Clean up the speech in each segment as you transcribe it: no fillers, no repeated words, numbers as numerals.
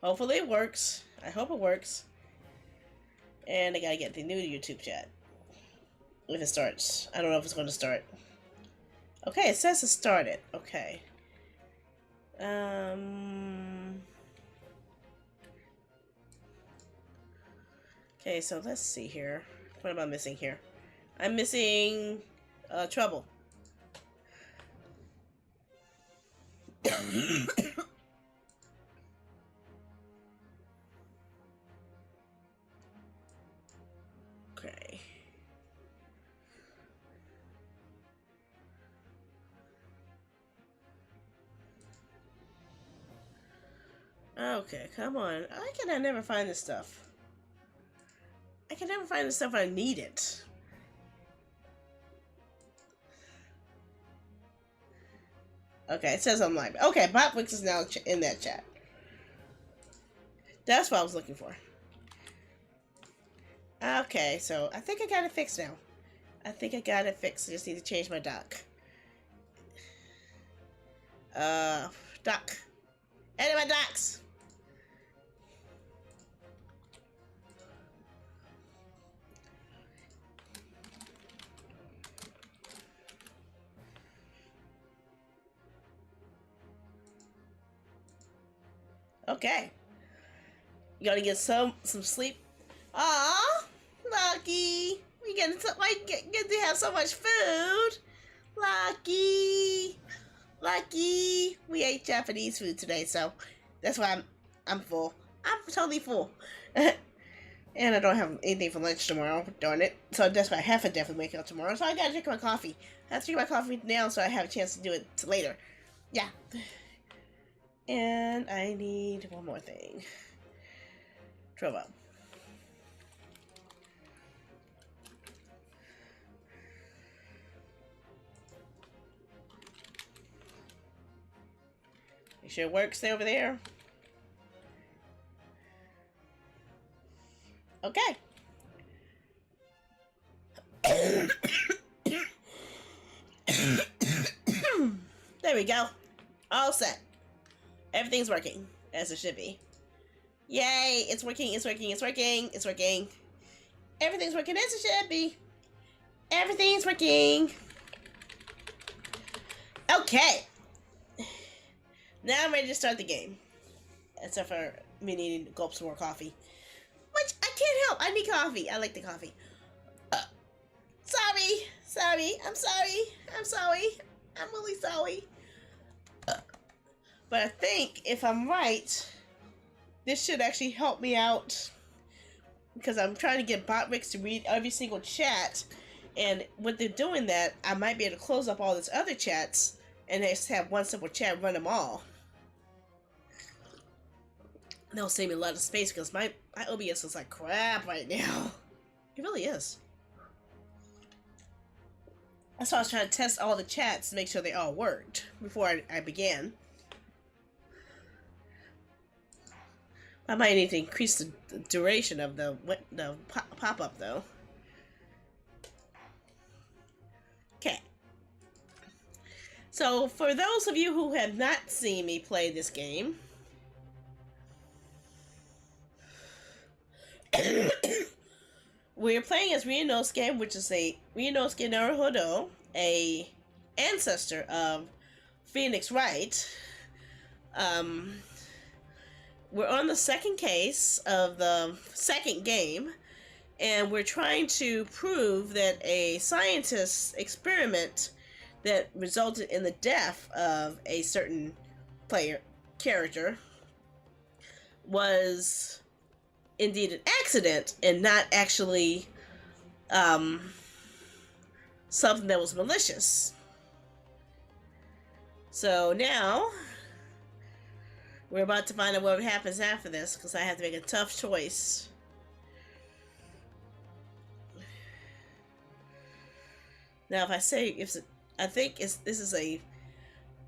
Hopefully it works. I hope it works. And I gotta get the new YouTube chat. If it starts. I don't know if it's going to start. Okay, it says it started. Okay. Okay, so let's see here. What am I missing here? I'm missing trouble. Okay. Okay, come on. Why can I never find this stuff? I can never find the stuff I need it. Okay, it says I'm live. Okay, Botwix is now in that chat. That's what I was looking for. Okay, so I think I got it fixed now. I think I got it fixed. I just need to change my dock. Dock. Edit my docks! Okay. You gotta get some sleep. Aw, Lucky. We get to have so much food. Lucky. Lucky. We ate Japanese food today, so that's why I'm full. I'm totally full. And I don't have anything for lunch tomorrow, darn it. So that's why I have to definitely make it up tomorrow. So I gotta drink my coffee. I have to drink my coffee now so I have a chance to do it later. Yeah. And I need one more thing. Trouble. You sure it works over there? Okay. There we go. All set. Everything's working as it should be. Yay! It's working, it's working, it's working, it's working. Everything's working as it should be. Everything's working. Okay. Now I'm ready to start the game. Except for me needing to gulp some more coffee. Which I can't help. I need coffee. I like the coffee. Sorry. Sorry. I'm sorry. I'm sorry. I'm really sorry. But I think if I'm right, this should actually help me out. Because I'm trying to get Botwix to read every single chat. And when they're doing that, I might be able to close up all these other chats and just have one simple chat run them all. That'll save me a lot of space because my OBS is like crap right now. It really is. That's why I was trying to test all the chats to make sure they all worked before I began. I might need to increase the duration of the pop-up though. Okay. So for those of you who have not seen me play this game, we're playing as Ryunosuke, which is a Ryunosuke Naruhodo, a ancestor of Phoenix Wright. We're on the second case of the second game, and we're trying to prove that a scientist's experiment that resulted in the death of a certain character was indeed an accident and not actually something that was malicious. So now we're about to find out what happens after this, because I have to make a tough choice. Now, if I say I think this is a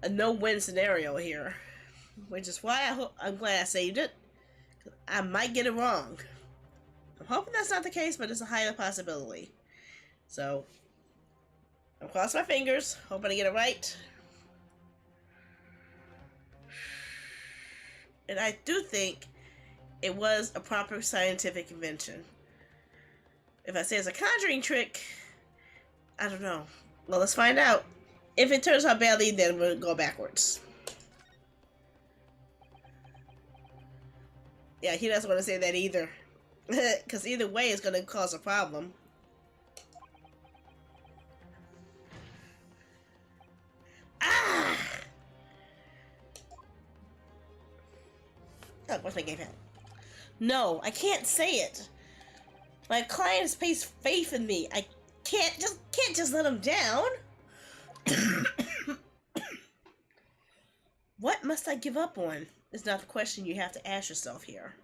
no-win scenario here, which is why I'm glad I saved it. I might get it wrong. I'm hoping that's not the case, but it's a higher possibility. So I'm crossing my fingers, hoping I get it right. And I do think it was a proper scientific invention. If I say it's a conjuring trick, I don't know. Well, let's find out. If it turns out badly, then we'll go backwards. Yeah, he doesn't want to say that either. Because either way, it's going to cause a problem. Ah! Oh, what's my game hat? No, I can't say it. My clients place faith in me. I can't just let them down. What must I give up on? Is not the question you have to ask yourself here.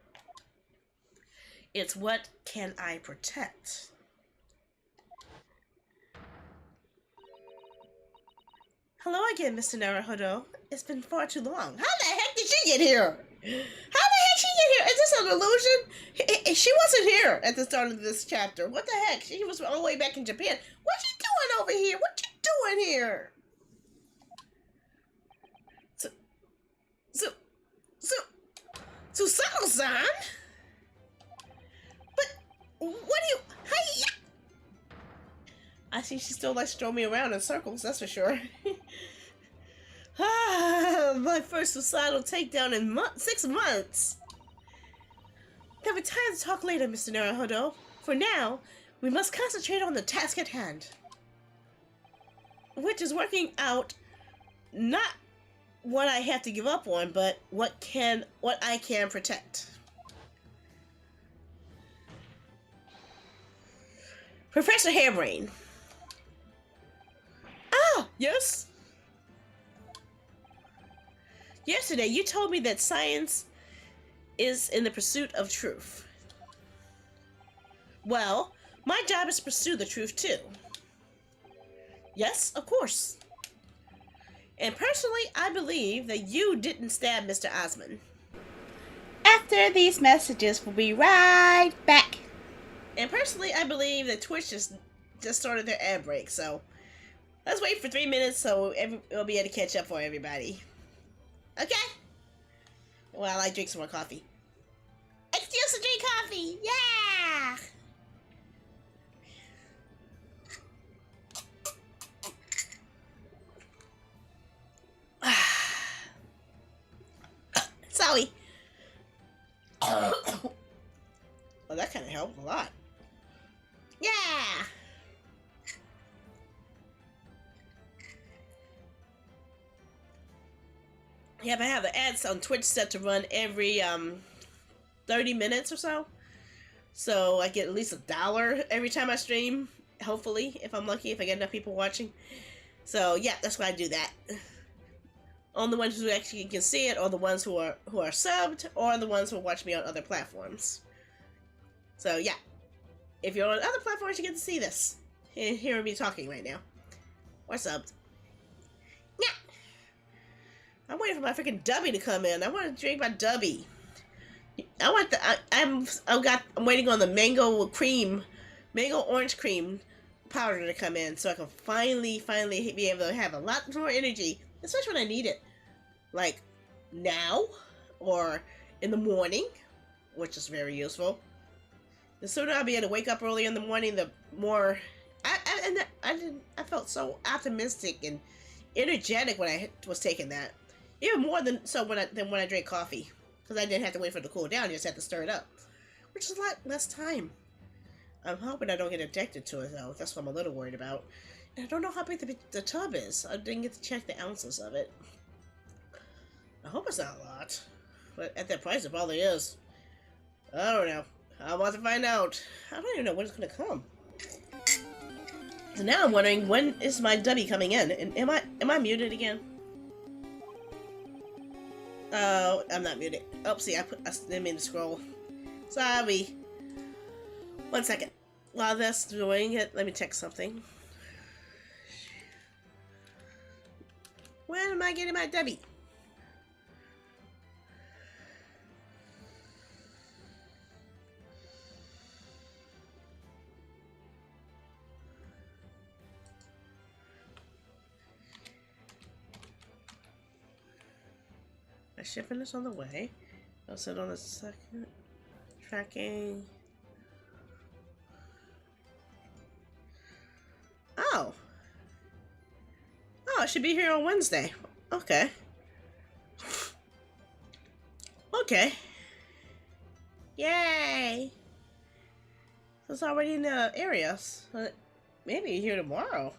It's what can I protect? Hello again, Mr. Naruhodo. It's been far too long. How the heck did she get here? How the heck she get here? Is this an illusion? She wasn't here at the start of this chapter. What the heck? She was all the way back in Japan. What's she doing over here? What you doing here? Susanoo-san? But what do you... Hey! I see she still likes to throw me around in circles, that's for sure. My first suicidal takedown in 6 months. There'll be time to talk later, Mr. Naruhodo. For now, we must concentrate on the task at hand. Which is working out not what I have to give up on, but what I can protect. Professor Hairbrain. Ah, yes? Yesterday, you told me that science is in the pursuit of truth. Well, my job is to pursue the truth too. Yes, of course. And personally, I believe that you didn't stab Mr. Osmond. After these messages, we'll be right back. And personally, I believe that Twitch just started their ad break, so let's wait for 3 minutes so we'll be able to catch up for everybody. Okay? While I drink some more coffee. Excuse to drink coffee! Yeah! Sorry. Well, that kind of helped a lot. Yeah! Yeah, but I have the ads on Twitch set to run every 30 minutes or so. So I get at least $1 every time I stream. Hopefully, if I'm lucky, if I get enough people watching. So yeah, that's why I do that. On the ones who actually can see it, or the ones who are subbed, or the ones who watch me on other platforms. So yeah, if you're on other platforms, you get to see this. Hearing me talking right now. Or subbed. Yeah. I'm waiting for my freaking Dubby to come in. I want to drink my Dubby. I want the. I'm waiting on the mango orange cream powder to come in, so I can finally be able to have a lot more energy, especially when I need it, like now or in the morning, which is very useful. The sooner I'll be able to wake up early in the morning, the more I felt so optimistic and energetic when I was taking that. Even more than when I drank coffee, because I didn't have to wait for it to cool down. You just had to stir it up, which is a lot less time. I'm hoping I don't get addicted to it though. That's what I'm a little worried about. And I don't know how big the tub is. I didn't get to check the ounces of it. I hope it's not a lot, but at that price, it probably is. I don't know. I'm about to find out. I don't even know when it's gonna come. So now I'm wondering, when is my Dubby coming in? And am I muted again? Oh, I'm not muted. Oh, see, I didn't mean to scroll. Sorry. 1 second. While that's doing it, let me check something. When am I getting my Dubby? My shipping is on the way. I'll sit on a second. Tracking. Oh. Oh, I should be here on Wednesday. Okay. Okay. Yay! So it's already in the area. So maybe here tomorrow.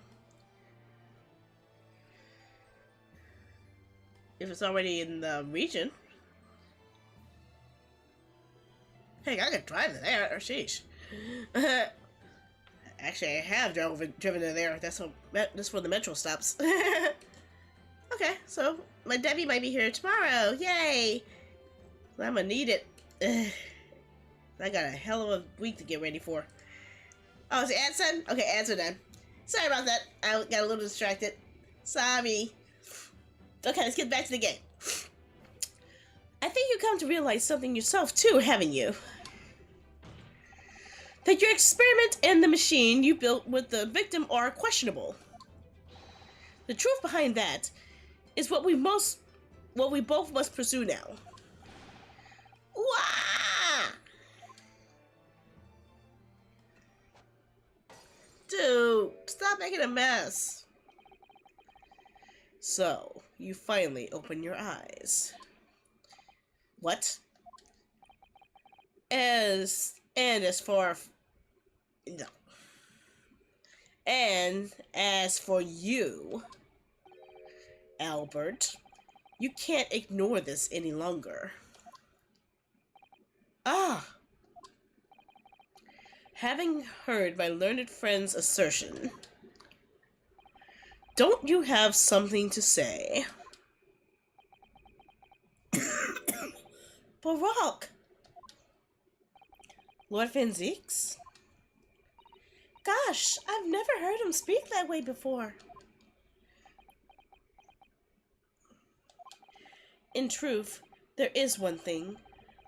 If it's already in the region. Heck, I could drive there. Or sheesh. Actually, I have driven to there. That's where the metro stops. Okay, so my Debbie might be here tomorrow. Yay! I'm gonna need it. I got a hell of a week to get ready for. Oh, is it Adson? Okay, Adson then. Sorry about that. I got a little distracted. Sorry. Okay, let's get back to the game. I think you come to realize something yourself too, haven't you? That your experiment and the machine you built with the victim are questionable. The truth behind that is what we both must pursue now. Wah! Dude, stop making a mess. So, you finally open your eyes. What? As for you, Albert, you can't ignore this any longer. Ah! Having heard my learned friend's assertion, don't you have something to say? Barak! Lord Van Zeeks? Gosh, I've never heard him speak that way before. In truth, there is one thing,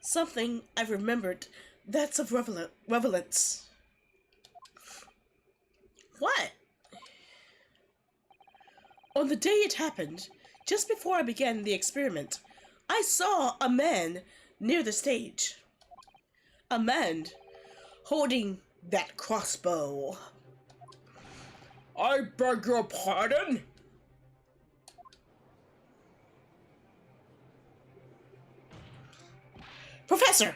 something I've remembered that's of relevance. What? On the day it happened, just before I began the experiment, I saw a man near the stage. A man holding that crossbow. I beg your pardon? Professor!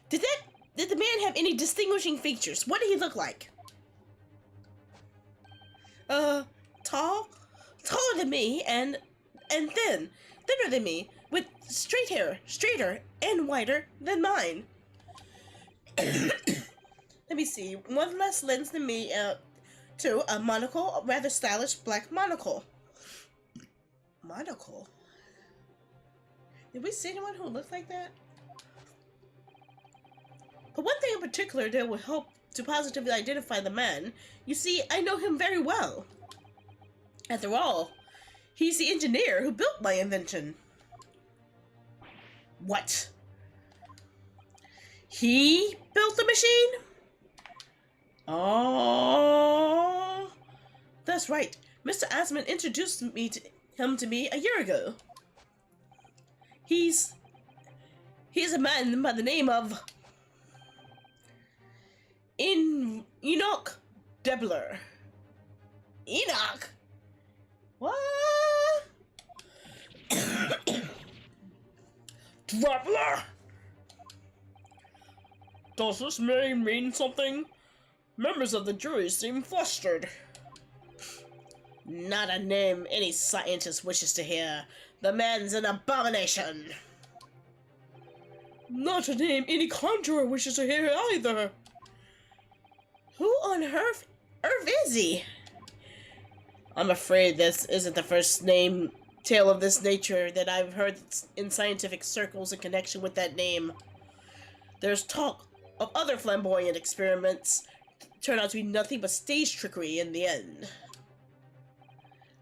Did the man have any distinguishing features? What did he look like? Tall? Taller than me and thinner than me, with straight hair, straighter and wider than mine. Let me see. One less lens than me, two, a monocle, a rather stylish black monocle. Monocle? Did we see anyone who looked like that? But one thing in particular that will help to positively identify the man. You see, I know him very well. After all, he's the engineer who built my invention. What? He built the machine? Oh, that's right. Mr. Asman introduced him to me a year ago. He's a man by the name of Enoch Debler. Enoch? What? Debler? Does this name mean something? Members of the jury seem flustered. Not a name any scientist wishes to hear. The man's an abomination. Not a name any conjurer wishes to hear either. Who on earth is he? I'm afraid this isn't the first tale of this nature that I've heard in scientific circles in connection with that name. There's talk of other flamboyant experiments turn out to be nothing but stage trickery in the end.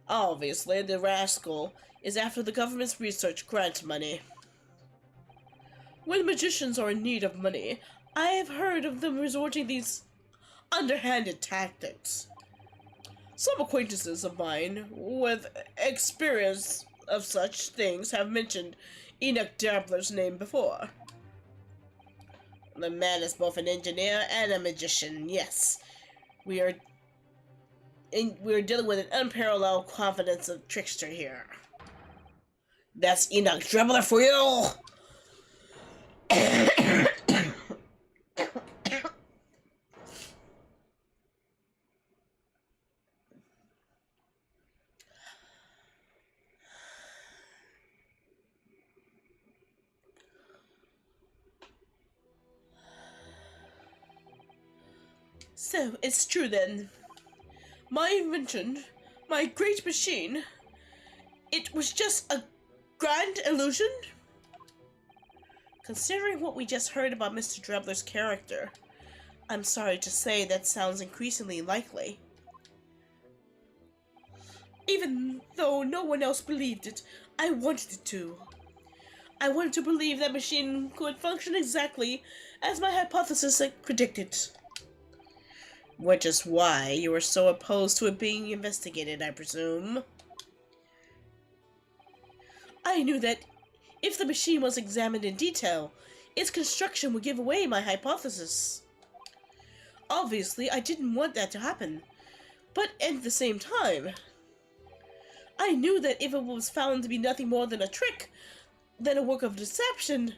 Obviously, the rascal is after the government's research grant money. When magicians are in need of money, I have heard of them resorting to these underhanded tactics. Some acquaintances of mine with experience of such things have mentioned Enoch Dabbler's name before. The man is both an engineer and a magician, yes. We are dealing with an unparalleled confidence of trickster here. That's Enoch Dabbler for you! So, it's true then. My invention, my great machine, it was just a grand illusion? Considering what we just heard about Mr. Dabbler's character, I'm sorry to say that sounds increasingly likely. Even though no one else believed it, I wanted it to. I wanted to believe that machine could function exactly as my hypothesis had predicted. Which is why you were so opposed to it being investigated, I presume. I knew that if the machine was examined in detail, its construction would give away my hypothesis. Obviously, I didn't want that to happen, but at the same time, I knew that if it was found to be nothing more than a trick, than a work of deception,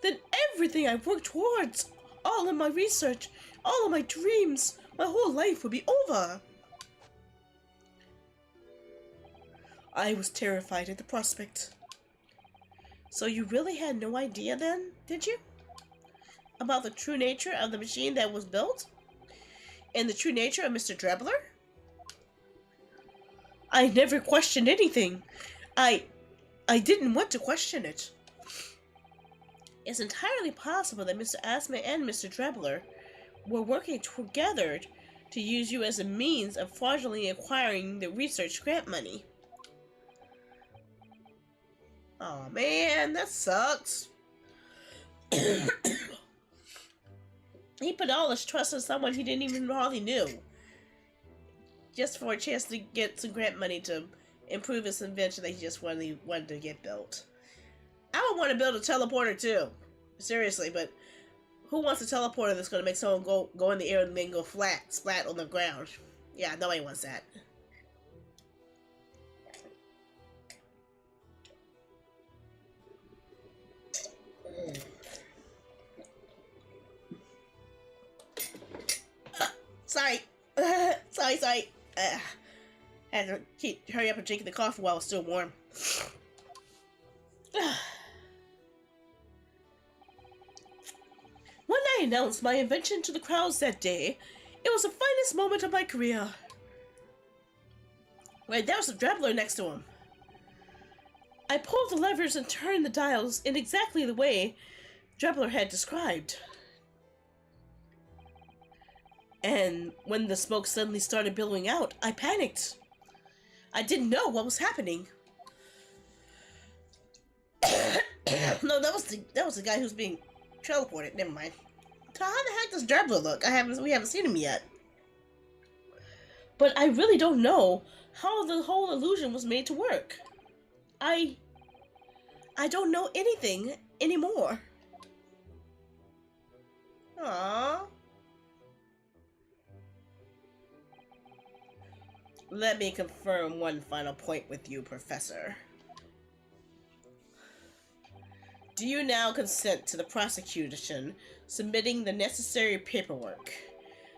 then everything I worked towards, all of my research, all of my dreams, my whole life would be over. I was terrified at the prospect. So you really had no idea then, did you? About the true nature of the machine that was built? And the true nature of Mr. Dabbler? I never questioned anything. I didn't want to question it. It's entirely possible that Mr. Asma and Mr. Dabbler were working together to use you as a means of fraudulently acquiring the research grant money. Oh man, that sucks. He put all his trust in someone he didn't even hardly knew, just for a chance to get some grant money to improve his invention that he just wanted to get built. I would want to build a teleporter too, seriously, but who wants a teleporter that's going to make someone go in the air and then go splat on the ground? Yeah, nobody wants that. Sorry. Sorry. Had to hurry up and drink the coffee while it's still warm. When I announced my invention to the crowds that day, it was the finest moment of my career. Wait, there was a Dabbler next to him. I pulled the levers and turned the dials in exactly the way Dabbler had described. And when the smoke suddenly started billowing out, I panicked. I didn't know what was happening. No, that was the guy who's being teleported. Never mind. So how the heck does Dabbler look? We haven't seen him yet. But I really don't know how the whole illusion was made to work. I don't know anything anymore. Aww. Let me confirm one final point with you, Professor. Do you now consent to the prosecution submitting the necessary paperwork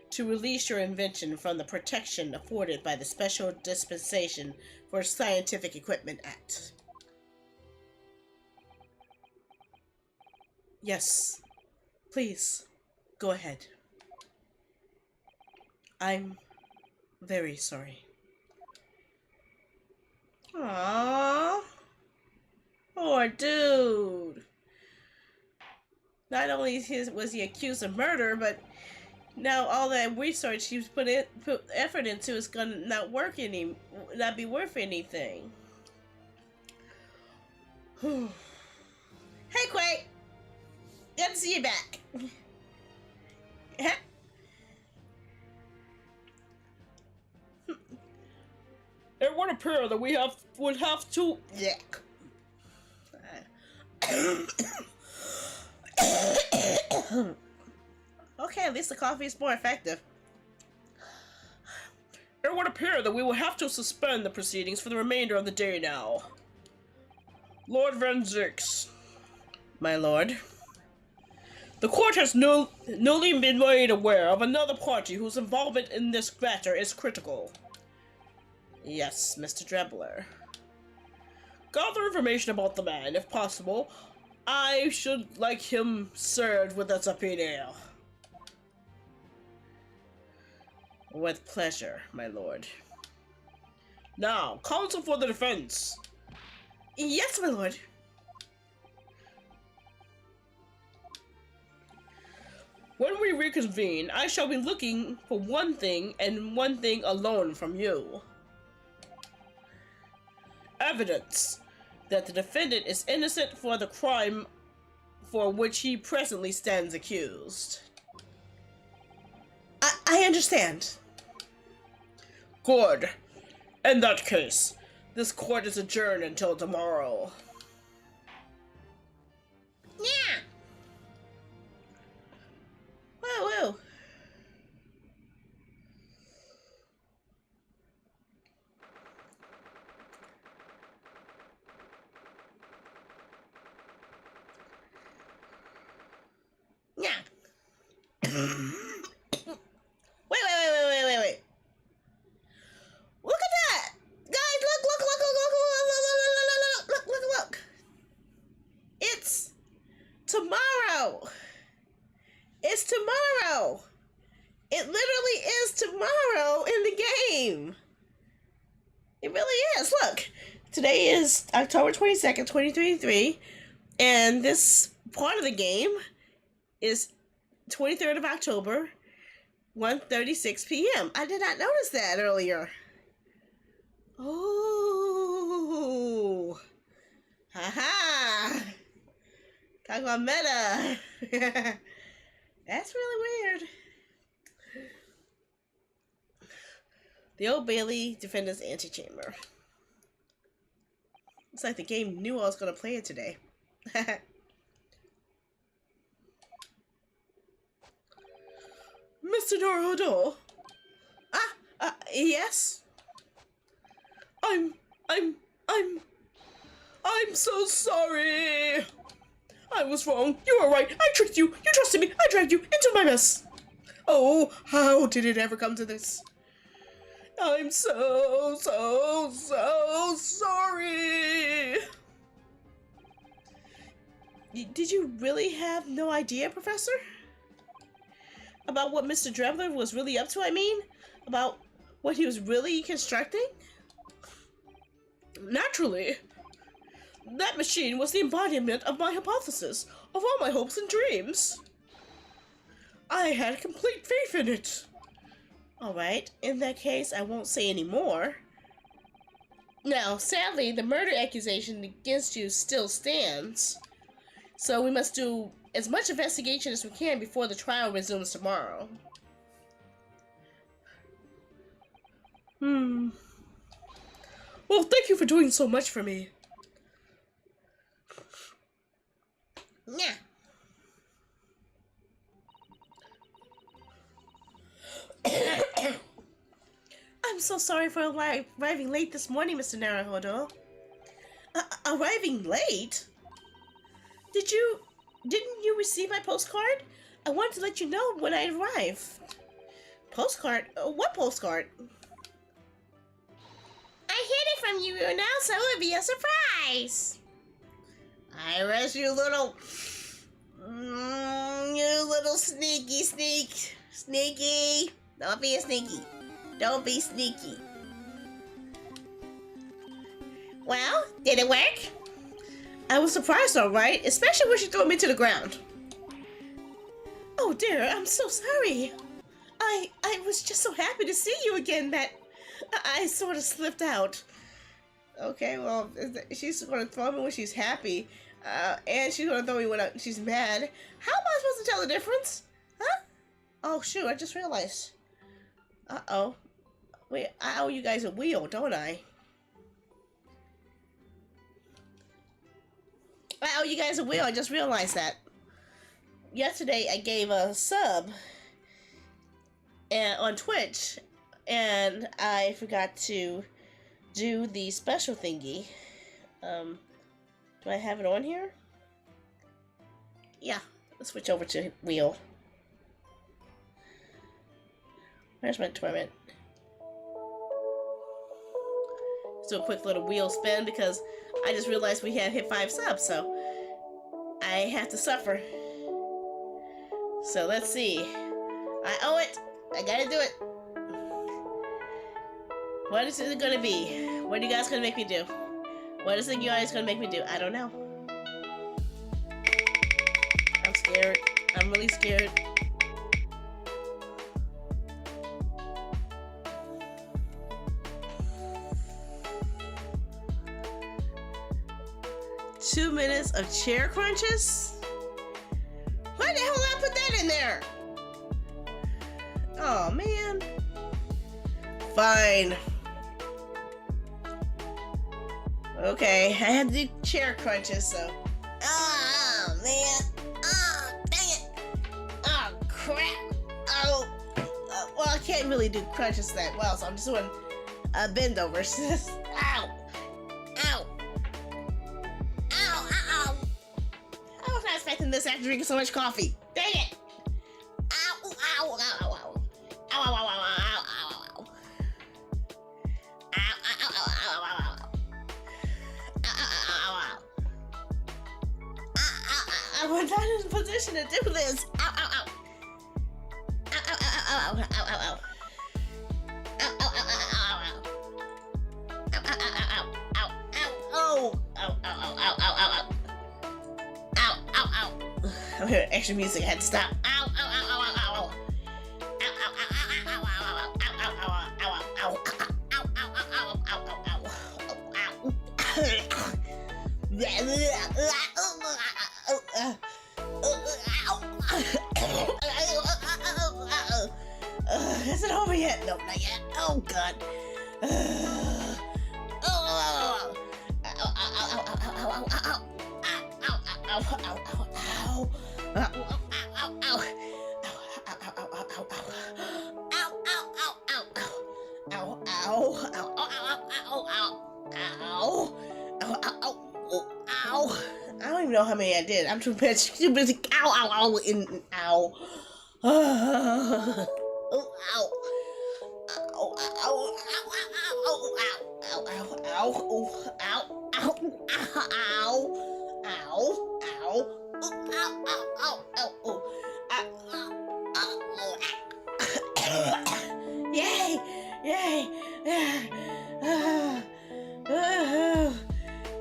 to release your invention from the protection afforded by the Special Dispensation for Scientific Equipment Act? Yes. Please, go ahead. I'm very sorry. Aww. Poor dude. Not only was he accused of murder, but now all that research he put effort into is gonna not be worth anything. Hey, Quake! Good to see you back. It would appear that we would have to... Yuck. Okay, at least the coffee is more effective. It would appear that we will have to suspend the proceedings for the remainder of the day now. Lord Van Zix. My lord. The court has newly been made aware of another party whose involvement in this matter is critical. Yes, Mr. Drebler. Gather information about the man, if possible. I should like him served with a subpoena. With pleasure, my lord. Now, counsel for the defense. Yes, my lord. When we reconvene, I shall be looking for one thing and one thing alone from you. Evidence that the defendant is innocent for the crime for which he presently stands accused. I understand. Good. In that case, this court is adjourned until tomorrow. Yeah. Woo woo. Yeah. Wait. Look at that! Guys, look. It's tomorrow. It's tomorrow. It literally is tomorrow in the game. It really is. Look, today is October 22nd, 2023, and this part of the game is 23rd of October, 1:36 p.m. I did not notice that earlier. Oh. Haha. Talk about meta. That's really weird. The Old Bailey Defendant's Antechamber. It's like the game knew I was going to play it today. Mr. Naruto. Yes? I'm so sorry. I was wrong. You were right. I tricked you. You trusted me. I dragged you into my mess. Oh, how did it ever come to this? I'm so sorry. Did you really have no idea, Professor? About what Mr. Drebler was really up to, I mean? About what he was really constructing? Naturally. That machine was the embodiment of my hypothesis, of all my hopes and dreams. I had complete faith in it. Alright, in that case, I won't say any more. Now, sadly, the murder accusation against you still stands. So we must do as much investigation as we can before the trial resumes tomorrow. Well, thank you for doing so much for me. Yeah. I'm so sorry for arriving late this morning, Mr. Naruhodo. Arriving late? Didn't you receive my postcard? I wanted to let you know when I arrived. Postcard? What postcard? I hid it from you now, so it would be a surprise. I rest you little sneaky. Don't be a sneaky. Don't be sneaky. Well, did it work? I was surprised, all right, especially when she threw me to the ground. Oh dear, I'm so sorry. I was just so happy to see you again that I sort of slipped out. Okay, well, she's going to throw me when she's happy, and she's going to throw me when she's mad. How am I supposed to tell the difference? Huh? Oh, shoot, I just realized. Uh-oh. Wait, I owe you guys a wheel, don't I? I owe you guys a wheel. I just realized that. Yesterday I gave a sub on Twitch, and I forgot to do the special thingy. Do I have it on here? Yeah. Let's switch over to wheel. Where's my tournament? Let's do a quick little wheel spin because I just realized we had hit 5 subs, so I have to suffer. So let's see. I owe it. I gotta do it. What is it gonna be? What are you guys gonna make me do? What is it you guys gonna make me do? I don't know. I'm scared. I'm really scared. Two minutes of chair crunches? Why the hell did I put that in there? Oh man. Fine. Okay, I had to do chair crunches, so. Oh man. Oh, dang it. Oh crap. Oh. Well, I can't really do crunches that well, so I'm just doing bend overs. Ow. Ow. Ow, ow, ow. I was not expecting this after drinking so much coffee. Dang it. Ow, ow, ow, ow, ow. Ow, ow, ow, ow, ow, ow, ow, ow. Ow, ow, ow, ow, ow, ow, ow. I was not in a position to do this. Ow, ow, ow. Ow, ow, ow, ow, ow, ow, ow, ow. Ow, ow, ow, ow, ow, ow. Ow, ow, ow, ow, ow, ow. Oh. Ow, ow, ow, ow, ow, ow, ow. Ow, ow, ow. I'm hearing extra music. I had to stop. Ow, ow, ow, ow, ow, ow. Ow, ow, ow, ow, ow, ow, ow, ow, ow, ow, ow, ow, ow, ow, ow, is it over yet? No, not yet. Oh, God. I don't even know how many I did. I'm too busy. Ow, ow, ow, in ow. Oh, ow. Ow, ow, ow, ow, ow, ow, ow, ow, ow, ow, ow, ow, ow, yay, yay,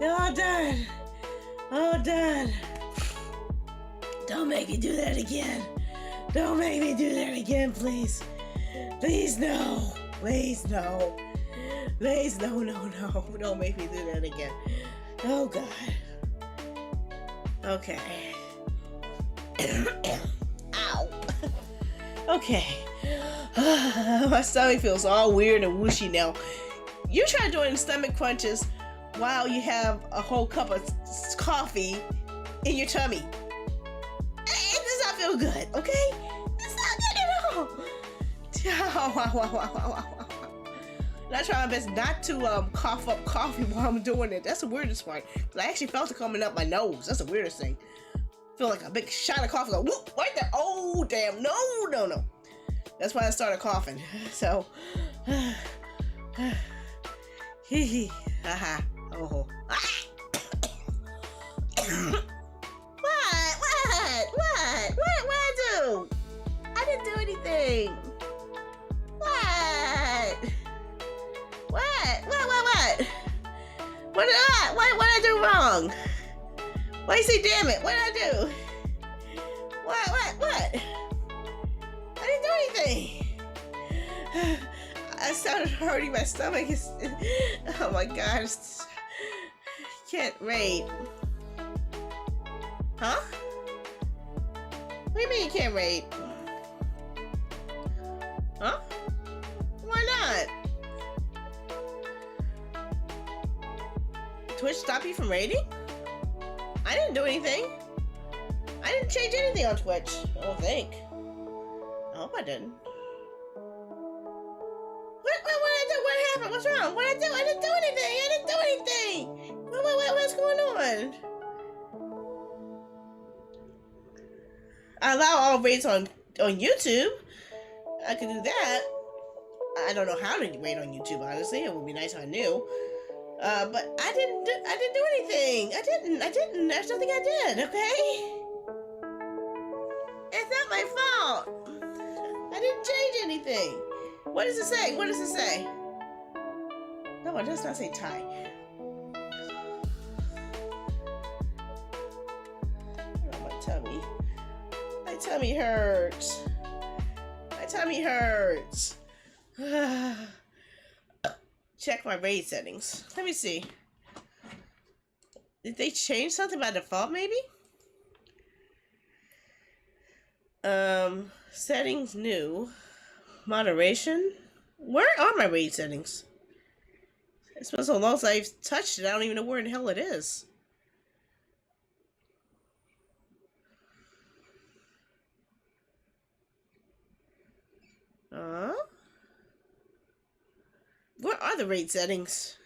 all done, all done. Don't make me do that again. Don't make me do that again, please. Please no. Please no. Please no, no, no. Don't make me do that again. Oh God. Okay. Ow. Okay. My stomach feels all weird and whooshy now. You try doing stomach crunches while you have a whole cup of coffee in your tummy. It does not feel good, okay? It's not good at all. And I try my best not to cough up coffee while I'm doing it. That's the weirdest part. I actually felt it coming up my nose. That's the weirdest thing. Feel like a big shot of coffee. Like, whoop, right there. Oh, damn. No, no, no. That's why I started coughing. So, hee hee, haha, oh. What I do? I didn't do anything. What did I do wrong? Why you say damn it? What did I do? What? I didn't do anything. I started hurting my stomach. Oh my God. Can't rate. Huh? What do you mean you can't rate? Huh? Why not? Twitch stop you from rating? I didn't do anything. I didn't change anything on Twitch. I don't think. I hope I didn't. What did I do? What happened? What's wrong? What did I do? I didn't do anything. I didn't do anything. What's going on? I allow all raids on YouTube. I could do that. I don't know how to raid on YouTube, honestly. It would be nice if I knew. But I didn't do anything. I didn't. There's nothing I did, okay? It's not my fault. I didn't change anything. What does it say? What does it say? No, it does not say tie. Oh, my tummy. My tummy hurts. My tummy hurts. Check my raid settings. Let me see. Did they change something by default, maybe? Settings new. Moderation. Where are my raid settings? It's been so long since I've touched it, I don't even know where in the hell it is. Where are the raid settings?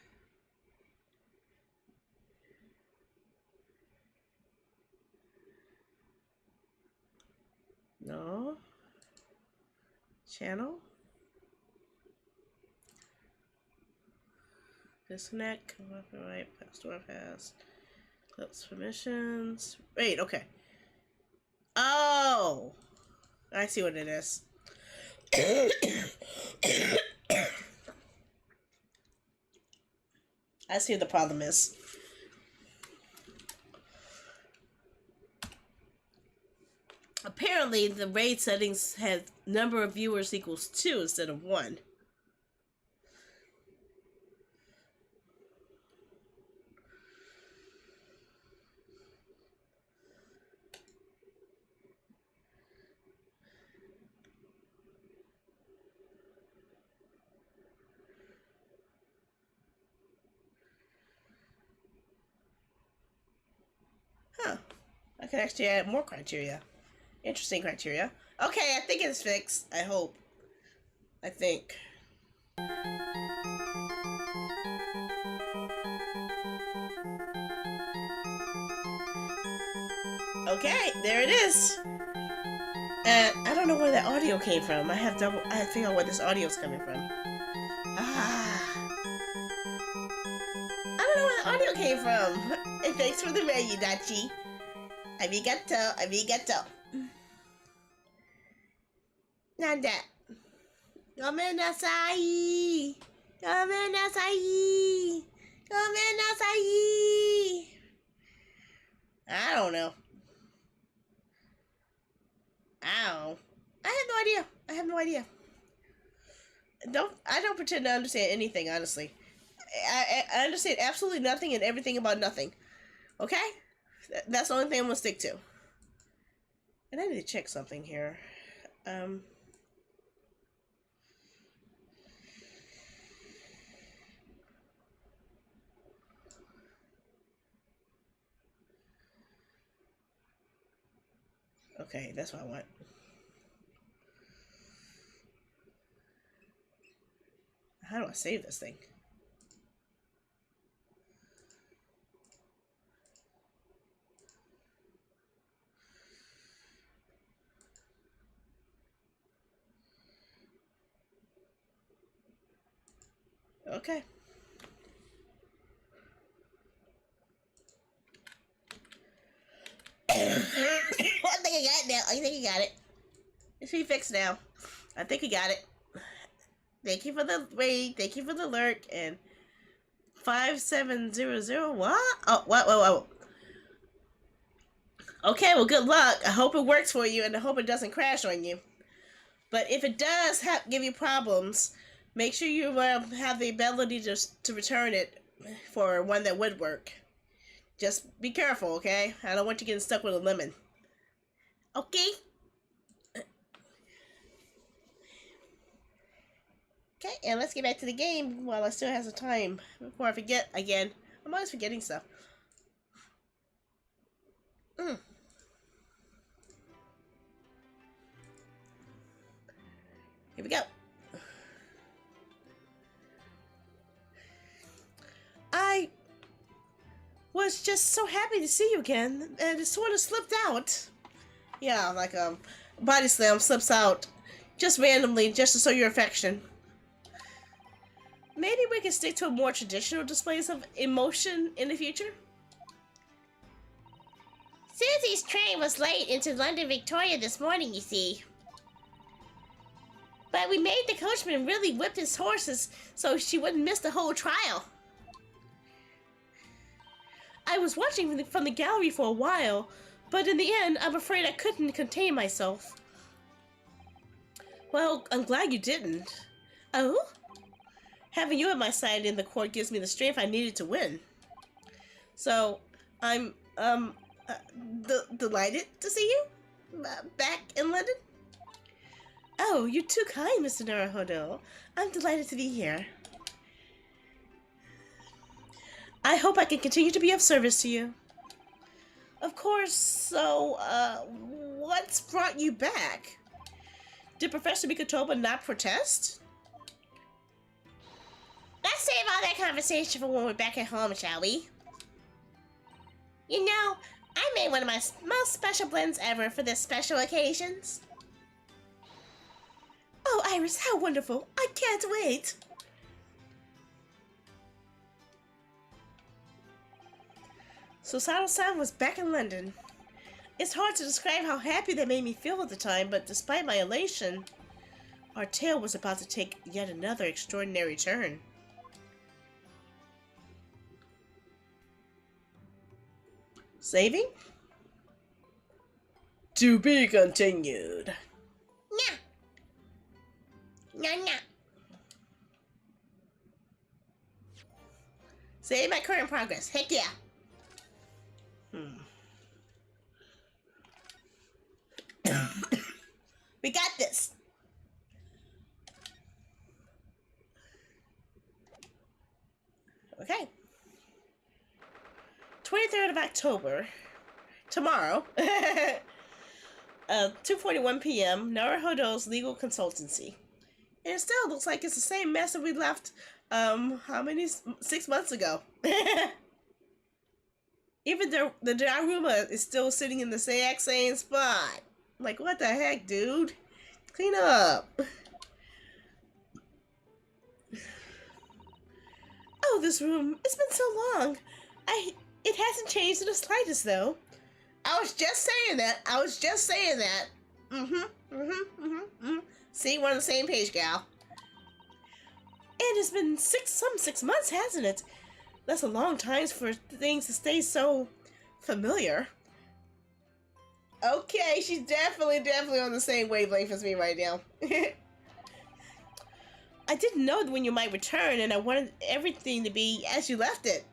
No. Channel. Disconnect. Right. Store pass. Clips permissions. Wait. Okay. Oh. I see what it is. I see what the problem is. Apparently, the raid settings have number of viewers equals 2 instead of 1. Huh. I could actually add more criteria. Interesting criteria. Okay, I think it's fixed. I hope. I think. Okay, there it is. And I don't know where that audio came from. I have to figure out where this audio is coming from. I don't know where the audio came from. And thanks for the raid, Yudachi. Arigato, arigato. Nanda. Gomenasai. Gomenasai. Gomenasai. I don't know. I have no idea. I have no idea. I don't pretend to understand anything, honestly. I understand absolutely nothing and everything about nothing. Okay? That's the only thing I'm gonna stick to. And I need to check something here. Okay, that's what I want. How do I save this thing? Okay. I think I got it now. I think I got it. It's be fixed now. I think we got it. Thank you for the raid. Thank you for the lurk. And 5700. What? Oh, what? Okay, well, good luck. I hope it works for you, and I hope it doesn't crash on you. But if it does give you problems, make sure you have the ability to return it for one that would work. Just be careful, okay? I don't want you getting stuck with a lemon. Okay? Okay, and let's get back to the game while I still have some time before I forget again. I'm always forgetting stuff. Mm. Here we go. I was just so happy to see you again, and it sort of slipped out. Yeah, like body slam slips out just randomly just to show your affection. Maybe we can stick to more traditional displays of emotion in the future? Susie's train was late into London Victoria this morning, you see. But we made the coachman really whip his horses so she wouldn't miss the whole trial. I was watching from the gallery for a while, but in the end, I'm afraid I couldn't contain myself. Well, I'm glad you didn't. Oh? Having you at my side in the court gives me the strength I needed to win. So, I'm, delighted to see you back in London. Oh, you're too kind, Mr. Naruhodo. I'm delighted to be here. I hope I can continue to be of service to you. Of course. So, what's brought you back? Did Professor Mikotoba not protest? Let's save all that conversation for when we're back at home, shall we? You know, I made one of my most special blends ever for this special occasions. Oh, Iris, how wonderful. I can't wait. So Sato-san was back in London. It's hard to describe how happy that made me feel at the time, but despite my elation, our tale was about to take yet another extraordinary turn. Saving? To be continued. Nah. No. Save my current progress. Heck yeah. We got this. Okay. 23rd of October. Tomorrow. 2:41 p.m. Naruhodo's legal consultancy. And it still looks like it's the same mess that we left, how many? 6 months ago. Even the Daruma is still sitting in the exact same spot. Like, what the heck, dude? Clean up. Oh, this room. It's been so long. It hasn't changed in the slightest, though. I was just saying that. See, we're on the same page, gal. And it's been 6 months, hasn't it? That's a long time for things to stay so familiar. Okay, she's definitely on the same wavelength as me right now. I didn't know when you might return, and I wanted everything to be as you left it.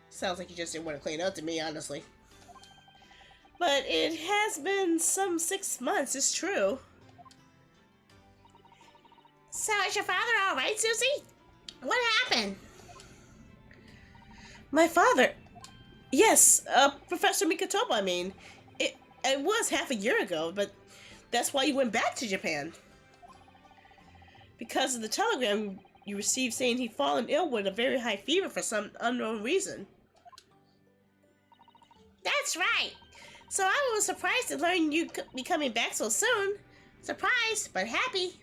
Sounds like you just didn't want to clean up to me, honestly. But it has been some 6 months, it's true. So is your father all right, Susie? What happened? My father? Yes, Professor Mikotoba, I mean. It was half a year ago, but that's why you went back to Japan. Because of the telegram you received saying he'd fallen ill with a very high fever for some unknown reason. That's right. So I was surprised to learn you'd be coming back so soon. Surprised, but happy.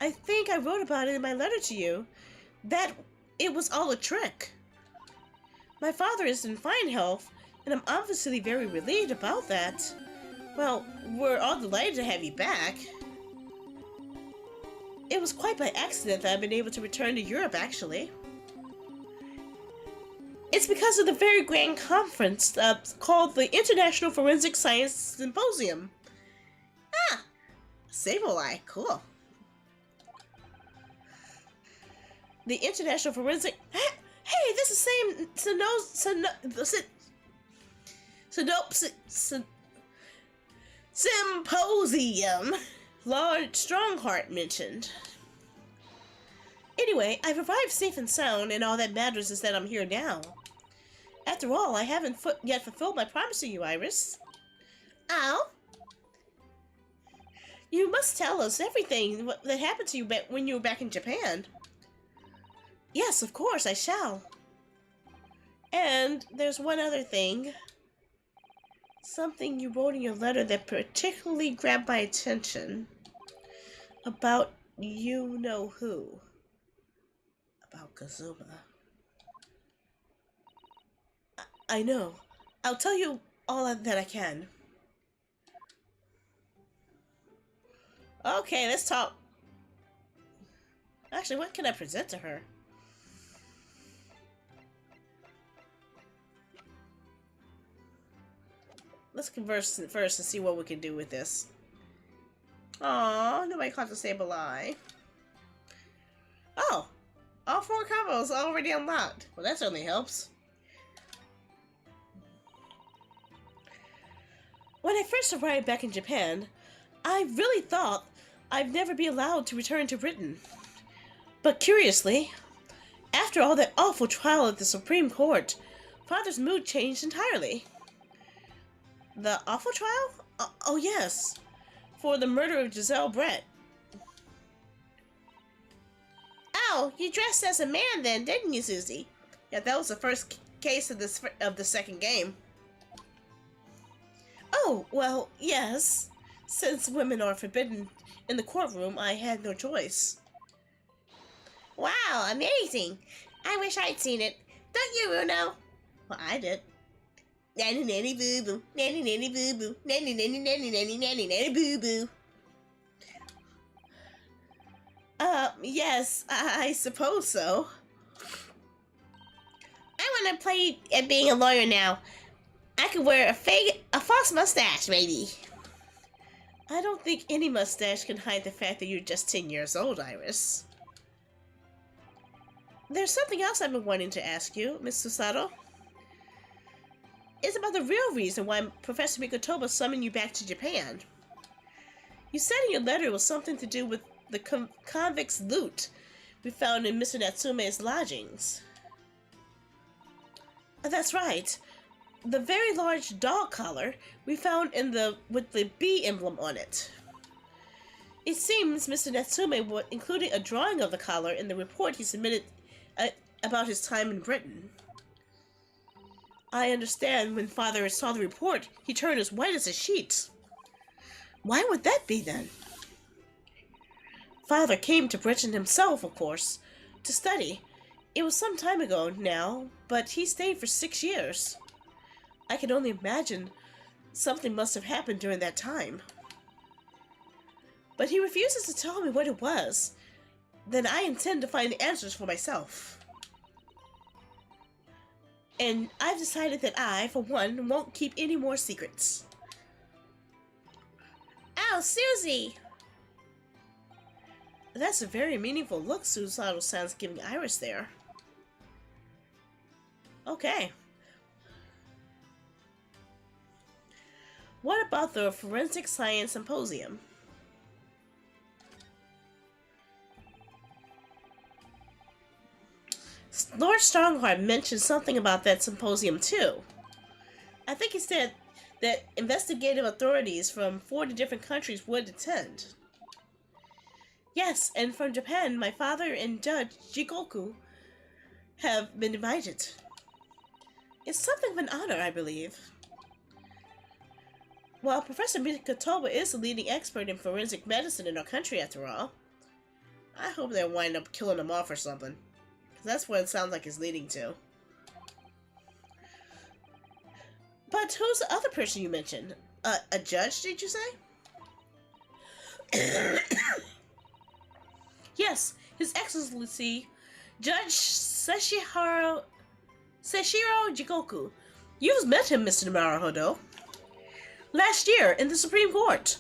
I think I wrote about it in my letter to you. That it was all a trick. My father is in fine health, and I'm obviously very relieved about that. Well, we're all delighted to have you back. It was quite by accident that I've been able to return to Europe, actually. It's because of the very grand conference called the International Forensic Science Symposium. Ah, Sableye, cool. The International Forensic... Hey, this is the same... Symposium Lord Strongheart mentioned. Anyway, I've arrived safe and sound, and all that matters is that I'm here now. After all, I haven't yet fulfilled my promise to you, Iris. Oh? You must tell us everything that happened to you when you were back in Japan. Yes, of course, I shall. And there's one other thing. Something you wrote in your letter that particularly grabbed my attention. About you-know-who. About Kazuma. I know. I'll tell you all that I can. Okay, let's talk. Actually, what can I present to her? Let's converse first and see what we can do with this. Aw, nobody caught the stable eye. Oh, all 4 combos already unlocked. Well, that certainly helps. When I first arrived back in Japan, I really thought I'd never be allowed to return to Britain. But curiously, after all that awful trial at the Supreme Court, Father's mood changed entirely. The awful trial? Oh yes, for the murder of Giselle Brett. Oh, you dressed as a man then, didn't you, Susie? Yeah, that was the first case of the second game. Oh, well, yes. Since women are forbidden in the courtroom, I had no choice. Wow, amazing. I wish I'd seen it. Don't you, Runo? Well, I did. Nanny nanny boo boo, nanny nanny boo boo, nanny nanny nanny nanny nanny nanny boo boo. Yes, I suppose so. I want to play at being a lawyer now. I could wear a false mustache, maybe. I don't think any mustache can hide the fact that you're just 10 years old, Iris. There's something else I've been wanting to ask you, Miss Susato. It's about the real reason why Professor Mikotoba summoned you back to Japan. You said in your letter it was something to do with the convict's loot we found in Mr. Natsume's lodgings. That's right. The very large dog collar we found with the bee emblem on it. It seems Mr. Natsume included a drawing of the collar in the report he submitted about his time in Britain. I understand when Father saw the report, he turned as white as a sheet. Why would that be, then? Father came to Britain himself, of course, to study. It was some time ago now, but he stayed for 6 years. I can only imagine something must have happened during that time. But he refuses to tell me what it was. Then I intend to find the answers for myself. And I've decided that I, for one, won't keep any more secrets. Oh, Susie! That's a very meaningful look Susato-san's giving Iris there. Okay. What about the Forensic Science Symposium? Lord Strongheart mentioned something about that symposium too. I think he said that investigative authorities from 40 different countries would attend. Yes, and from Japan, my father and Judge Jigoku have been invited. It's something of an honor, I believe. Well, Professor Mikotoba is the leading expert in forensic medicine in our country, after all. I hope they'll wind up killing him off or something. Because that's what it sounds like it's leading to. But who's the other person you mentioned? A judge, did you say? Yes, His Excellency, Judge Seshiro Jigoku. You've met him, Mr. Maruhodo. Last year, in the Supreme Court.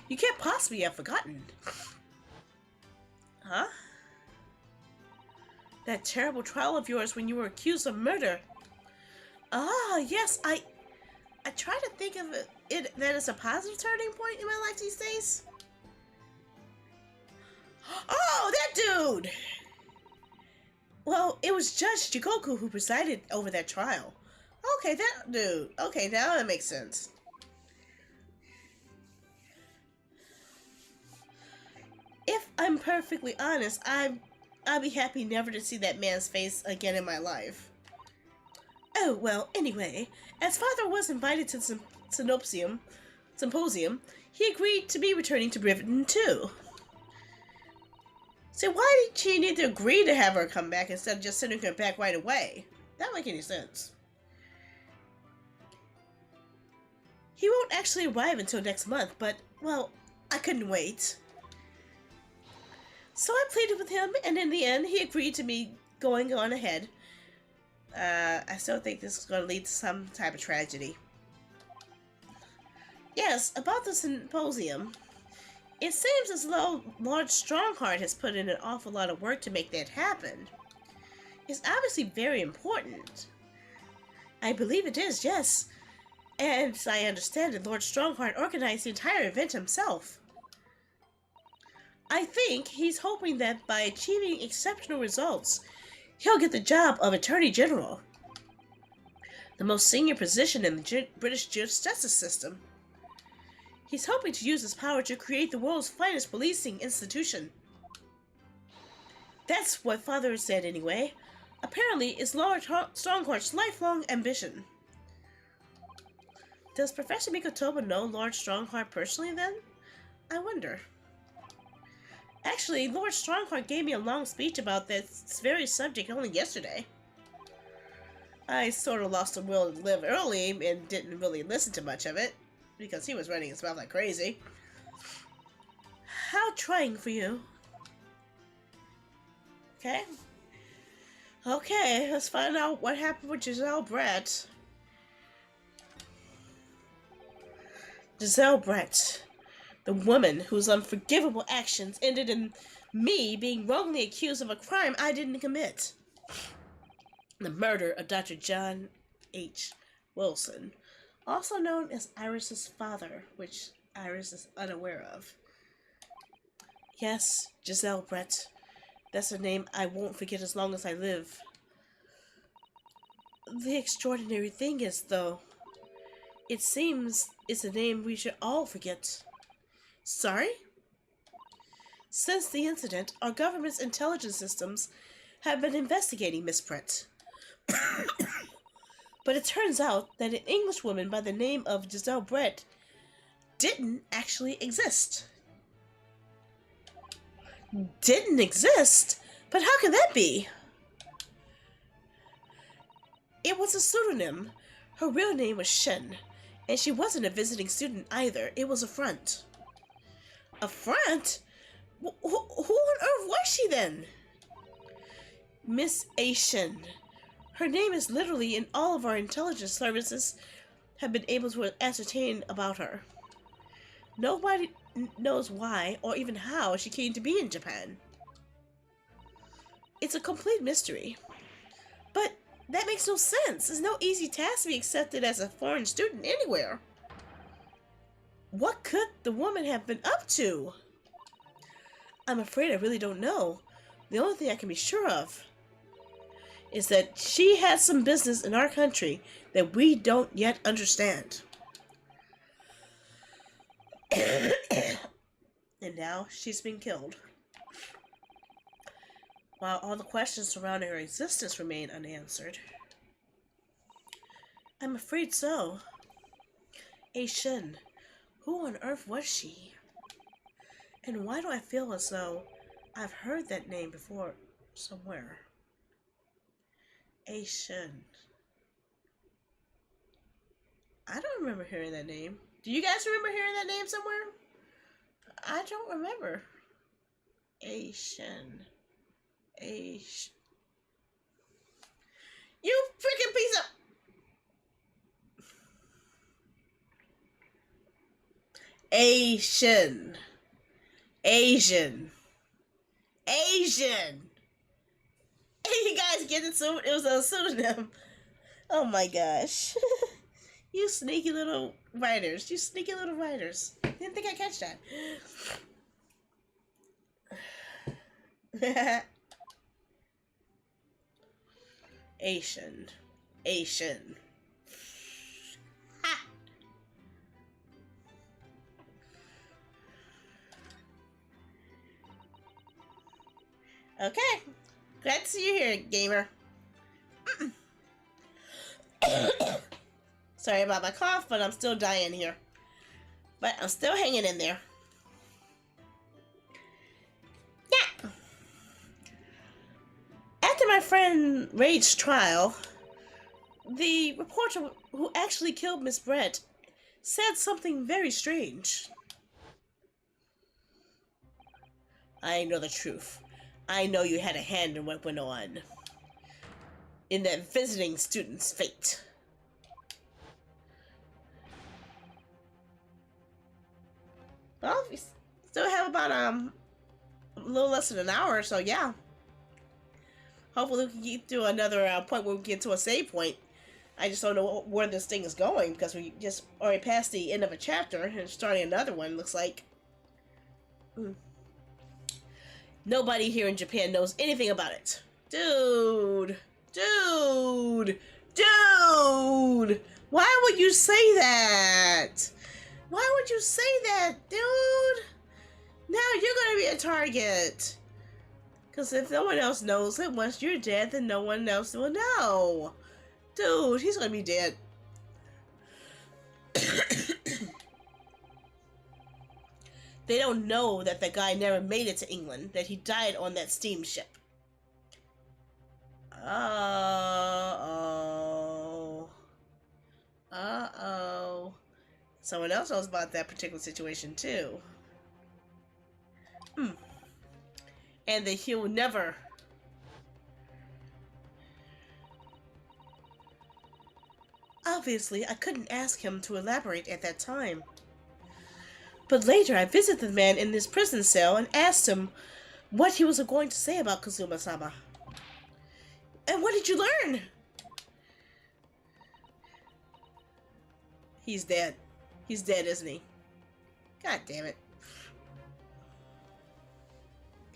You can't possibly have forgotten. Huh? That terrible trial of yours when you were accused of murder. Ah, yes, I try to think of it that as a positive turning point in my life these days. Oh, that dude! Well, it was Judge Jigoku who presided over that trial. Okay, that dude. Okay, now that makes sense. If I'm perfectly honest, I'd be happy never to see that man's face again in my life. Oh, well, anyway, as father was invited to the symposium, he agreed to be returning to Britain too. So why did she need to agree to have her come back instead of just sending her back right away? That don't make any sense. He won't actually arrive until next month, but, well, I couldn't wait. So I pleaded with him, and in the end, he agreed to me going on ahead. I still think this is going to lead to some type of tragedy. Yes, about the symposium. It seems as though Lord Strongheart has put in an awful lot of work to make that happen. It's obviously very important. I believe it is, yes. And as I understand it, Lord Strongheart organized the entire event himself. I think he's hoping that by achieving exceptional results, he'll get the job of Attorney General, the most senior position in the British justice system. He's hoping to use his power to create the world's finest policing institution. That's what Father has said anyway. Apparently, it's Lord Strongheart's lifelong ambition. Does Professor Mikotoba know Lord Strongheart personally then? I wonder. Actually, Lord Strongheart gave me a long speech about this very subject only yesterday. I sort of lost the will to live early and didn't really listen to much of it, because he was running his mouth like crazy. How trying for you. Okay. Okay, let's find out what happened with Giselle Brett. Giselle Brett, the woman whose unforgivable actions ended in me being wrongly accused of a crime I didn't commit. The murder of Dr. John H. Wilson, also known as Iris's father, which Iris is unaware of. Yes, Giselle Brett. That's a name I won't forget as long as I live. The extraordinary thing is, though, it seems it's a name we should all forget. Sorry? Since the incident, our government's intelligence systems have been investigating Miss Brett. But it turns out that an Englishwoman by the name of Giselle Brett didn't actually exist. Didn't exist? But how can that be? It was a pseudonym. Her real name was Shen, and she wasn't a visiting student either. It was a front. A front? Who on earth was she then? Miss A. Shen. Her name is literally in all of our intelligence services have been able to ascertain about her. Nobody knows why or even how she came to be in Japan. It's a complete mystery. But that makes no sense. It's no easy task to be accepted as a foreign student anywhere. What could the woman have been up to? I'm afraid I really don't know. The only thing I can be sure of is that she has some business in our country that we don't yet understand. And now she's been killed. While all the questions surrounding her existence remain unanswered. I'm afraid so. A Shin, who on earth was she? And why do I feel as though I've heard that name before somewhere? A Shin. I don't remember hearing that name. Do you guys remember hearing that name somewhere? I don't remember. A Shin. You freaking piece of... Asian. Asian. Asian. You guys get it? So it was a pseudonym. Oh my gosh. You sneaky little writers. You sneaky little writers. Didn't think I'd catch that. Asian. Asian. Okay. Glad to see you here, gamer. Sorry about my cough, but I'm still dying here. But I'm still hanging in there. Yeah. After my friend Rage's trial, the reporter who actually killed Miss Brett said something very strange. I know the truth. I know you had a hand in what went on in that visiting student's fate. Well, we still have about a little less than an hour, so yeah. Hopefully we can get to another point where we get to a save point. I just don't know where this thing is going because we just already passed the end of a chapter and starting another one. Looks like nobody here in Japan knows anything about it. Dude, why would you say that? Why would you say that, dude? Now you're gonna be a target. Because if no one else knows it, once you're dead, then no one else will know. Dude, he's gonna be dead. They don't know that the guy never made it to England, that he died on that steamship. Uh-oh. Uh-oh. Someone else knows about that particular situation, too. And that he'll never... Obviously, I couldn't ask him to elaborate at that time. But later, I visited the man in his prison cell and asked him what he was going to say about Kazuma-sama. And what did you learn? He's dead. He's dead, isn't he? God damn it.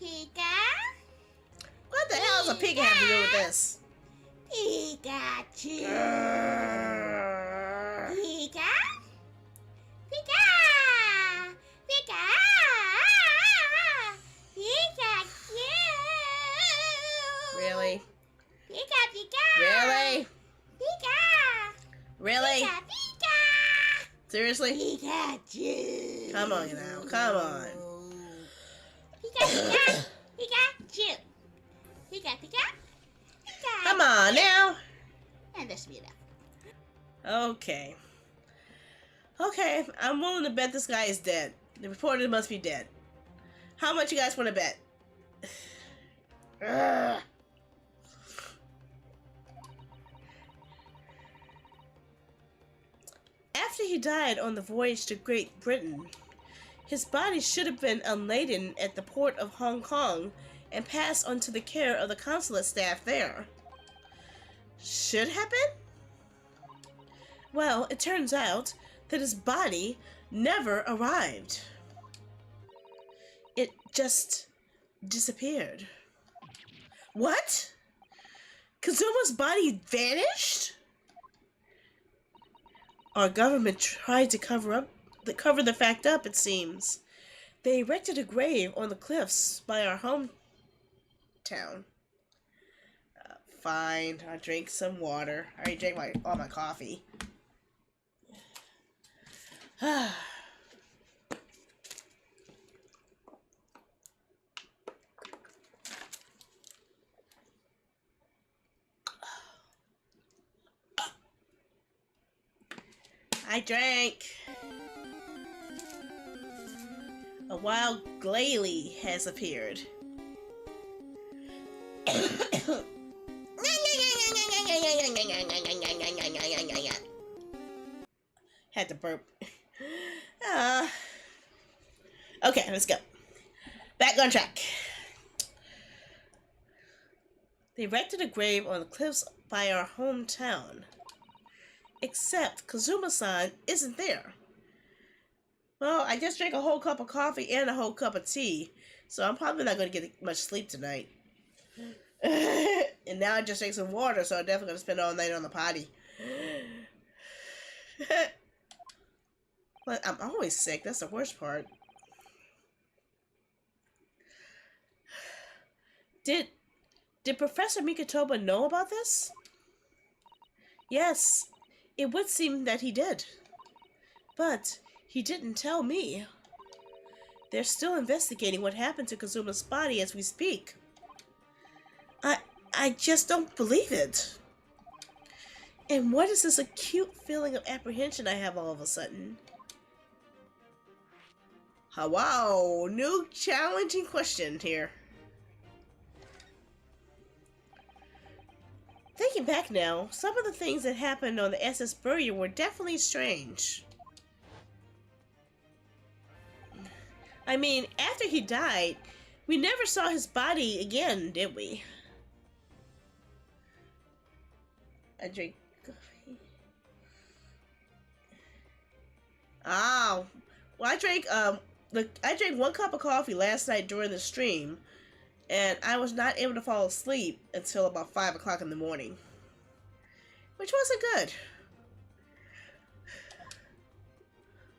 Pika? What the hell does a pig have to do with this? Pikachu. Pika? Pika! Pika! Pikachu! Really? Pika, Pika! Really? Pika! Really? Pika, Pika! Seriously? Pikachu! Come on now, come on. Pika, Pika! Pikachu! Pika, Pika! Pika! Come on now. And this should be enough. Okay. Okay, I'm willing to bet this guy is dead. The reporter must be dead. How much you guys want to bet? Ugh. After he died on the voyage to Great Britain, his body should have been unladen at the port of Hong Kong and passed on to the care of the consulate staff there. Should have been? Well, it turns out that his body never arrived. It just disappeared. What? Kazuma's body vanished? Our government tried to cover the fact up, it seems. They erected a grave on the cliffs by our hometown. Fine, I'll drink some water. I already drank all my coffee. I drank. A wild glalie has appeared. Had to burp. Okay, let's go. Back on track. They erected a grave on the cliffs by our hometown. Except Kazuma-san isn't there. Well, I just drank a whole cup of coffee and a whole cup of tea, so I'm probably not going to get much sleep tonight. And now I just drank some water, so I'm definitely going to spend all night on the potty. But I'm always sick. That's the worst part. Did Professor Mikotoba know about this? Yes, it would seem that he did. But he didn't tell me. They're still investigating what happened to Kazuma's body as we speak. I just don't believe it. And what is this acute feeling of apprehension I have all of a sudden? Wow, new challenging question here. Thinking back now, some of the things that happened on the SS Burya were definitely strange. I mean, after he died, we never saw his body again, did we? I drink coffee. Oh, well, I drank 1 cup of coffee last night during the stream, and I was not able to fall asleep until about 5 o'clock in the morning, which wasn't good,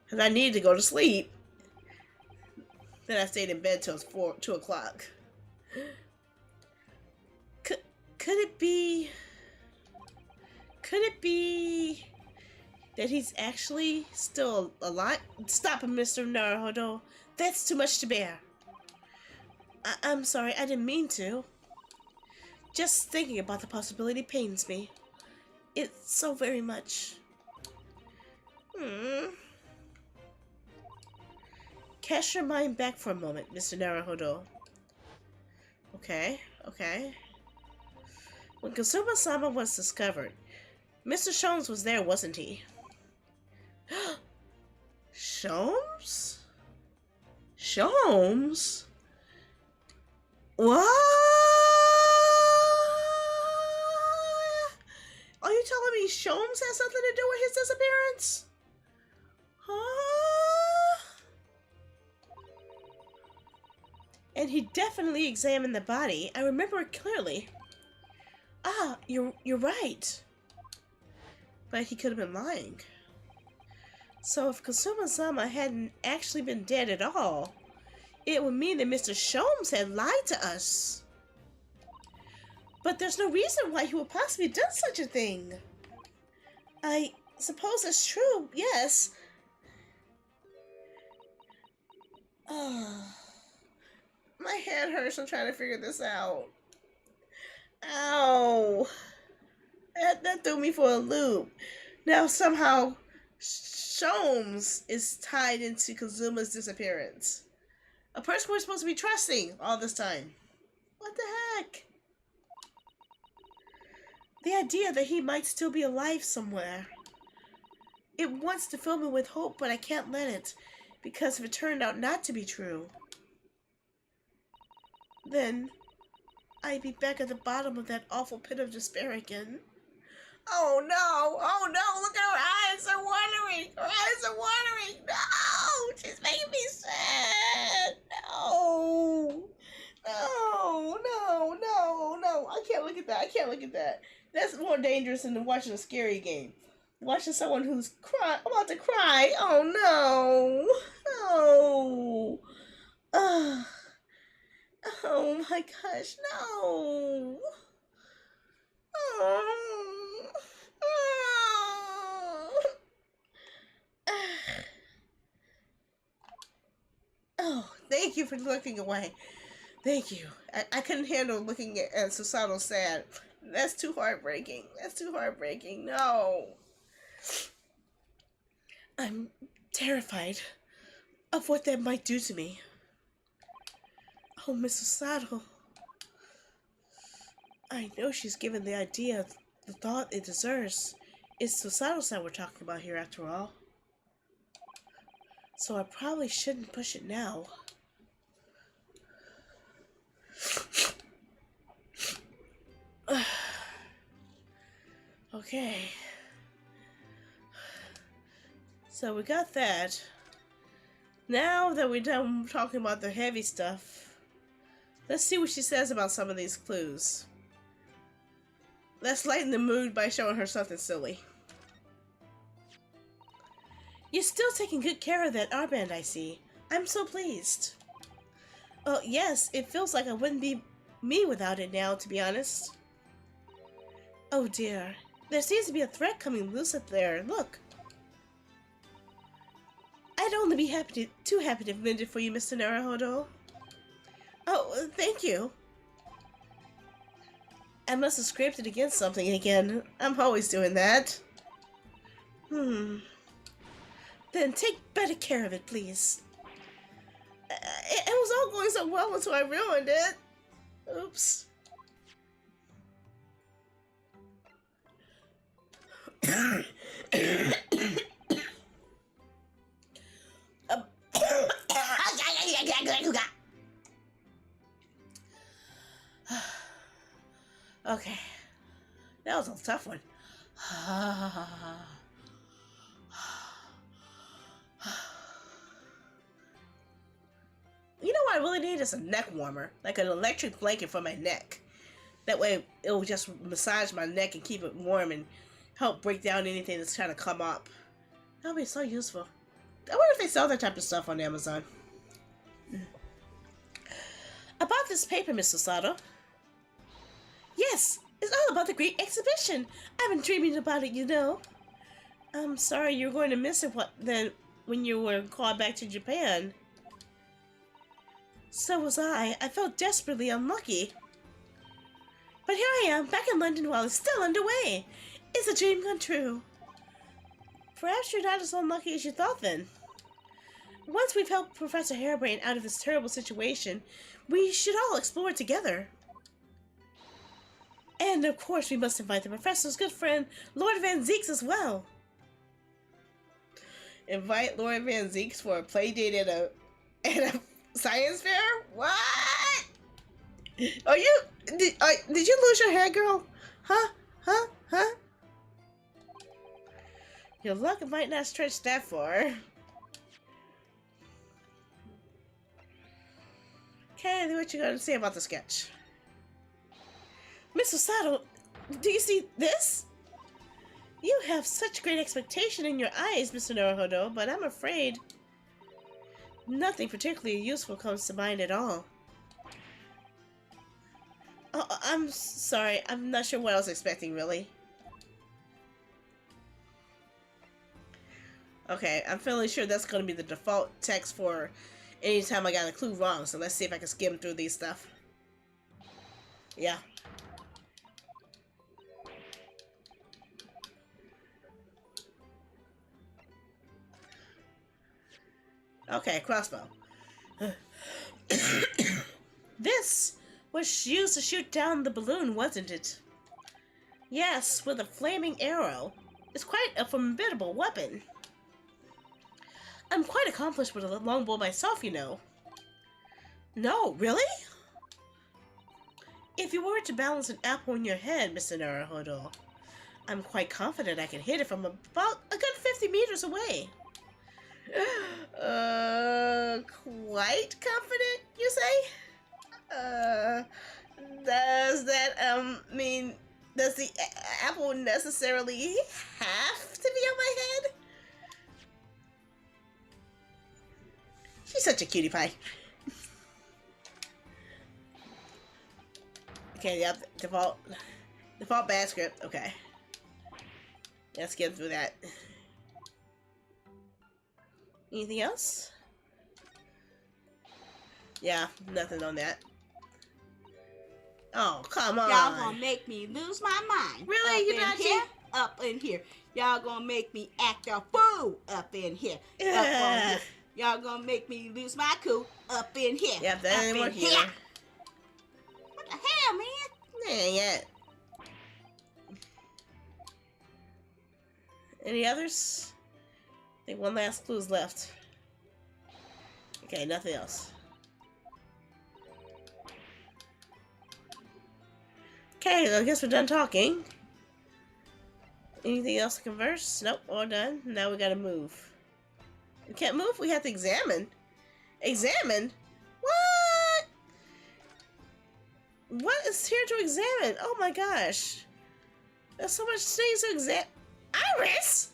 because I needed to go to sleep. Then I stayed in bed till 2 o'clock. Could it be that he's actually still alive? Stop him, Mr. Naruhodo. That's too much to bear. I'm sorry, I didn't mean to. Just thinking about the possibility pains me. It's so very much. Cast your mind back for a moment, Mr. Naruhodo. Okay. When Kazuma-sama was discovered, Mr. Sholmes was there, wasn't he? Sholmes? Sholmes? What? Are you telling me Sholmes has something to do with his disappearance? Huh? And he definitely examined the body. I remember it clearly. Ah, you're right. But he could have been lying. So if Kazuma-sama hadn't actually been dead at all, it would mean that Mr. Sholmes had lied to us. But there's no reason why he would possibly have done such a thing. I suppose that's true, yes. My head hurts from trying to figure this out. Ow. That threw me for a loop. Now somehow Sholmes is tied into Kazuma's disappearance. A person we're supposed to be trusting all this time. What the heck? The idea that he might still be alive somewhere. It wants to fill me with hope, but I can't let it, because if it turned out not to be true, then I'd be back at the bottom of that awful pit of despair again. Oh no, look at her eyes, they're watering. Her eyes are watering. No, she's making me sad. No. I can't look at that. That's more dangerous than watching a scary game. Watching someone who's about to cry. Oh no. Oh my gosh, no. Oh, thank you for looking away. Thank you. I couldn't handle looking at Susato sad. That's too heartbreaking. No. I'm terrified of what that might do to me. Oh, Miss Susato. I know she's given the idea the thought it deserves. It's Susato-san we're talking about here after all. So I probably shouldn't push it now. Okay. So we got that. Now that we're done talking about the heavy stuff, let's see what she says about some of these clues. Let's lighten the mood by showing her something silly. You're still taking good care of that armband, I see. I'm so pleased. Oh, yes, it feels like I wouldn't be me without it now, to be honest. Oh dear. There seems to be a threat coming loose up there. Look. I'd only be too happy to mend it for you, Mr. Naruhodo. Oh, thank you. I must have scraped it against something again. I'm always doing that. Then take better care of it, please. It was all going so well until I ruined it. Oops. Okay. That was a tough one. You know what I really need is a neck warmer, like an electric blanket for my neck. That way it will just massage my neck and keep it warm and help break down anything that's trying to come up. That would be so useful. I wonder if they sell that type of stuff on Amazon. About this paper, Mr. Sato. Yes, it's all about the great exhibition. I've been dreaming about it, you know. I'm sorry you're going to miss it when you were called back to Japan. So was I. I felt desperately unlucky. But here I am, back in London while it's still underway. It's a dream come true. Perhaps you're not as unlucky as you thought then. Once we've helped Professor Harebrain out of this terrible situation, we should all explore it together. And of course we must invite the Professor's good friend, Lord Van Zeeks, as well. Invite Lord Van Zeeks for a play date at a science fair? What? Are you... Did you lose your hair, girl? Huh? Your luck might not stretch that far. Okay, what you got to say about the sketch? Mr. Sato, do you see this? You have such great expectation in your eyes, Mr. Naruhodo, but I'm afraid nothing particularly useful comes to mind at all. Oh, I'm sorry. I'm not sure what I was expecting, really. Okay, I'm fairly sure that's going to be the default text for anytime I got a clue wrong, so let's see if I can skim through these stuff. Yeah. Okay, crossbow. This was used to shoot down the balloon, wasn't it? Yes, with a flaming arrow. It's quite a formidable weapon. I'm quite accomplished with a longbow myself, you know. No, really? If you were to balance an apple in your head, Mr. Naruhodo, I'm quite confident I can hit it from about a good 50 meters away. Quite confident, you say? Does that, mean, does the apple necessarily have to be on my head? She's such a cutie pie. Okay, yep, default bad script, okay. Let's get through that. Anything else? Yeah, nothing on that. Oh, come on. Y'all gonna make me lose my mind. Really? You not here? Up in here. Y'all gonna make me act a fool up in here. Up on here. Y'all gonna make me lose my cool up in here. Yep, that ain't working. What the hell, man? That ain't yet. Any others? I think one last clue's left. Okay, nothing else. Okay, I guess we're done talking. Anything else to converse? Nope, all done. Now we gotta move. We can't move? We have to examine. Examine? What? What is here to examine? Oh my gosh. There's so much things to examine. Iris?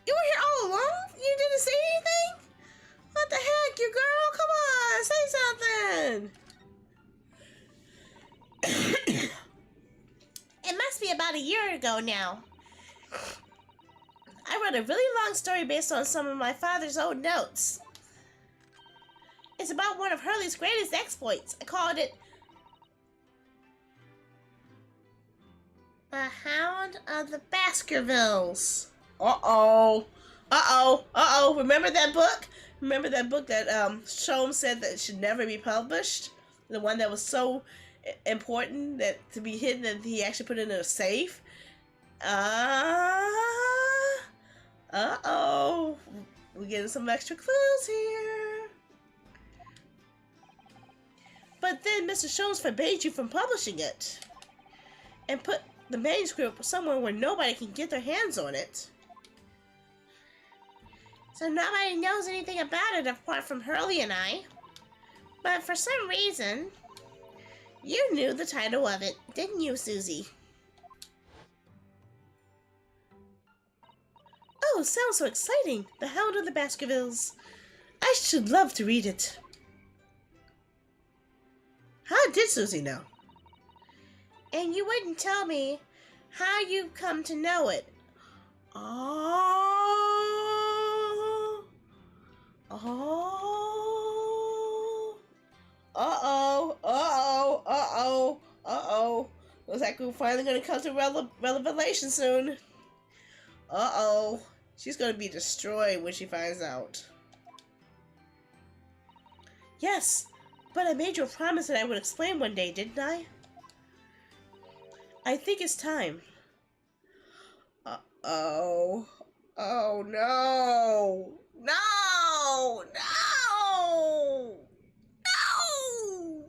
You were here all along? You didn't say anything? What the heck, you girl? Come on, say something. be about a year ago now. I wrote a really long story based on some of my father's old notes. It's about one of Hurley's greatest exploits. I called it The Hound of the Baskervilles. Uh-oh. Uh-oh. Uh-oh. Remember that book? Remember that book that Sholmes said that it should never be published? The one that was so important that to be hidden that he actually put it in a safe? Uh-oh. We're getting some extra clues here. But then Mr. Sholmes forbade you from publishing it. And put the manuscript somewhere where nobody can get their hands on it. So nobody knows anything about it apart from Hurley and I. But for some reason, you knew the title of it, didn't you, Susie? Oh, sounds so exciting. The Hound of the Baskervilles. I should love to read it. How did Susie know? And you wouldn't tell me how you come to know it. Oh. Oh. Uh-oh. Uh-oh. Uh-oh. Uh-oh. Looks like we're finally going to come to revelation soon. Uh-oh. She's going to be destroyed when she finds out. Yes, but I made you a promise that I would explain one day, didn't I? I think it's time. Uh-oh. Oh, no. No. No. No.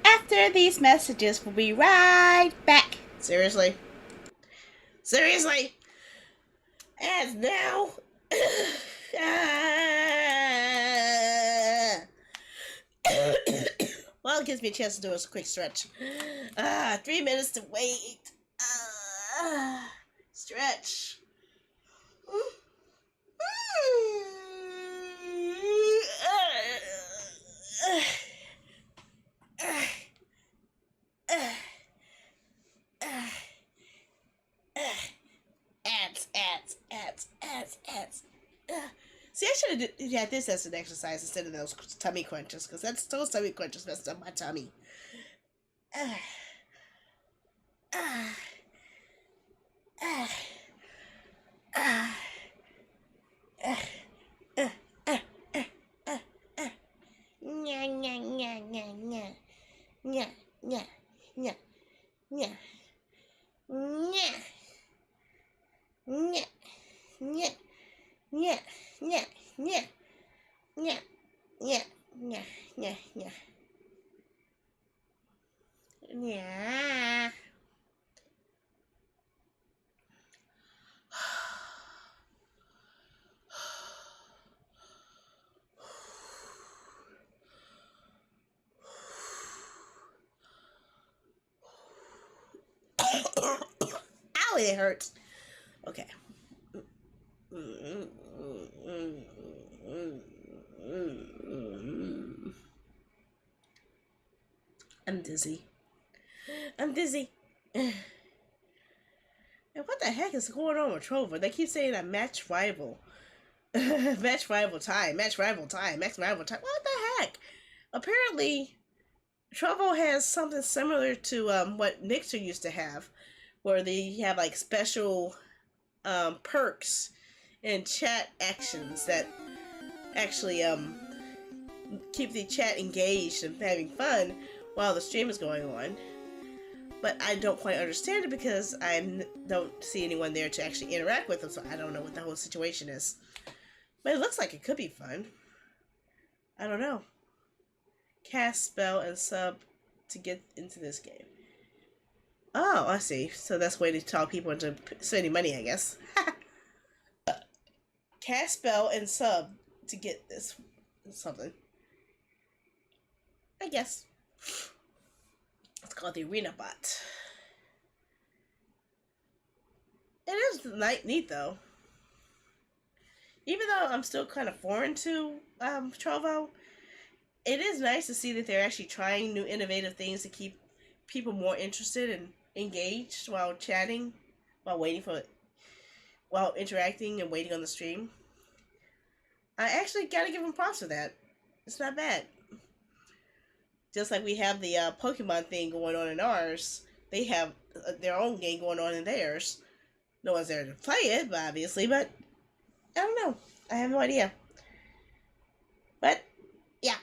After these messages, we'll be right back. Seriously? Seriously? And now... Well, it gives me a chance to do a quick stretch. 3 minutes to wait. Stretch. Ads. See, I should have had this as an exercise instead of those tummy crunches, because those tummy crunches messed up my tummy. Nya, nya, nya, nya, nya. Nya, nya, nya, nya. Nya. Nya, nya, nya, nya, nya. Nya, nya, nya, nya, nya. Nya. Ow, it hurts. Okay. I'm dizzy. I'm dizzy. And what the heck is going on with Trover? They keep saying a match rival. Match rival time. Match rival time. Match rival time. What the heck? Apparently, Trovo has something similar to what Mixer used to have, where they have like special perks and chat actions that actually keep the chat engaged and having fun while the stream is going on. But I don't quite understand it because I don't see anyone there to actually interact with them, so I don't know what the whole situation is. But it looks like it could be fun. I don't know. Cast spell and sub to get into this game. Oh, I see. So that's a way to talk people into spending money, I guess. Cast spell and sub to get this something. I guess. It's called the Arena Bot. It is neat though. Even though I'm still kind of foreign to Trovo, it is nice to see that they're actually trying new innovative things to keep people more interested and engaged while chatting, while waiting for, while interacting and waiting on the stream. I actually gotta give him props for that. It's not bad. Just like we have the Pokemon thing going on in ours, they have their own game going on in theirs. No one's there to play it, obviously, but I don't know. I have no idea. But, yeah.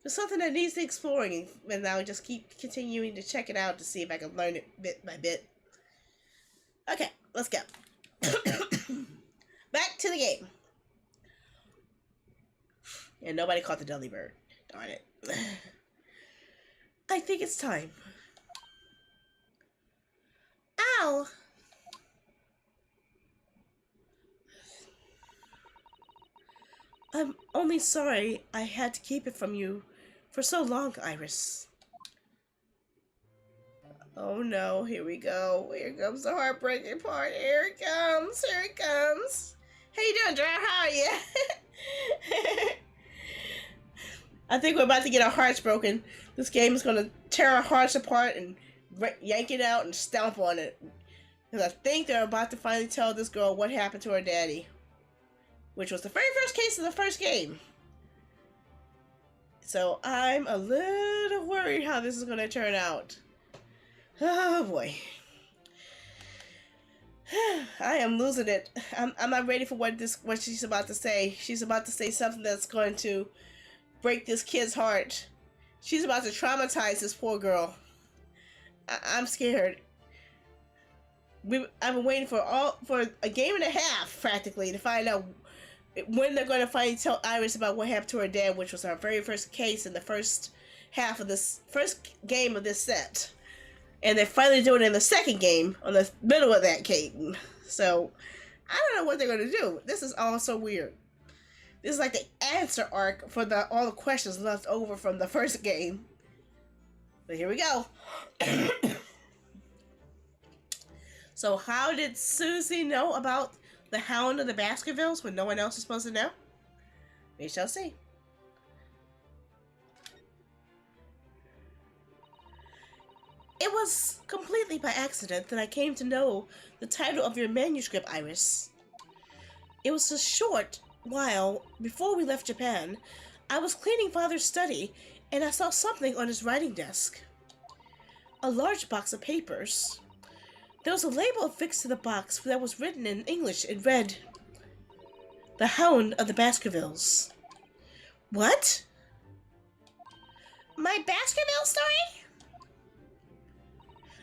It's something that needs exploring, and I'll just keep continuing to check it out to see if I can learn it bit by bit. Okay, let's go. Back to the game. And nobody caught the Dudley bird. Darn it. I think it's time. Ow! I'm only sorry I had to keep it from you for so long, Iris. Oh no, here we go. Here comes the heartbreaking part. Here it comes. Here it comes. How you doing, Drew? How are you? I think we're about to get our hearts broken. This game is going to tear our hearts apart and yank it out and stomp on it. Because I think they're about to finally tell this girl what happened to her daddy. Which was the very first case of the first game. So I'm a little worried how this is going to turn out. Oh boy. I am losing it. I'm not ready for what she's about to say. She's about to say something that's going to break this kid's heart. She's about to traumatize this poor girl. I'm scared. I've been waiting for a game and a half practically to find out when they're going to finally tell Iris about what happened to her dad, which was our very first case in the first half of this first game of this set. And they're finally doing it in the second game, on the middle of that game. So, I don't know what they're going to do. This is all so weird. This is like the answer arc for all the questions left over from the first game. But here we go. So, how did Susie know about the Hound of the Baskervilles when no one else is supposed to know? We shall see. It was completely by accident that I came to know the title of your manuscript, Iris. It was a short while before we left Japan. I was cleaning Father's study, and I saw something on his writing desk. A large box of papers. There was a label affixed to the box that was written in English. It read, "The Hound of the Baskervilles." What? My Baskerville story?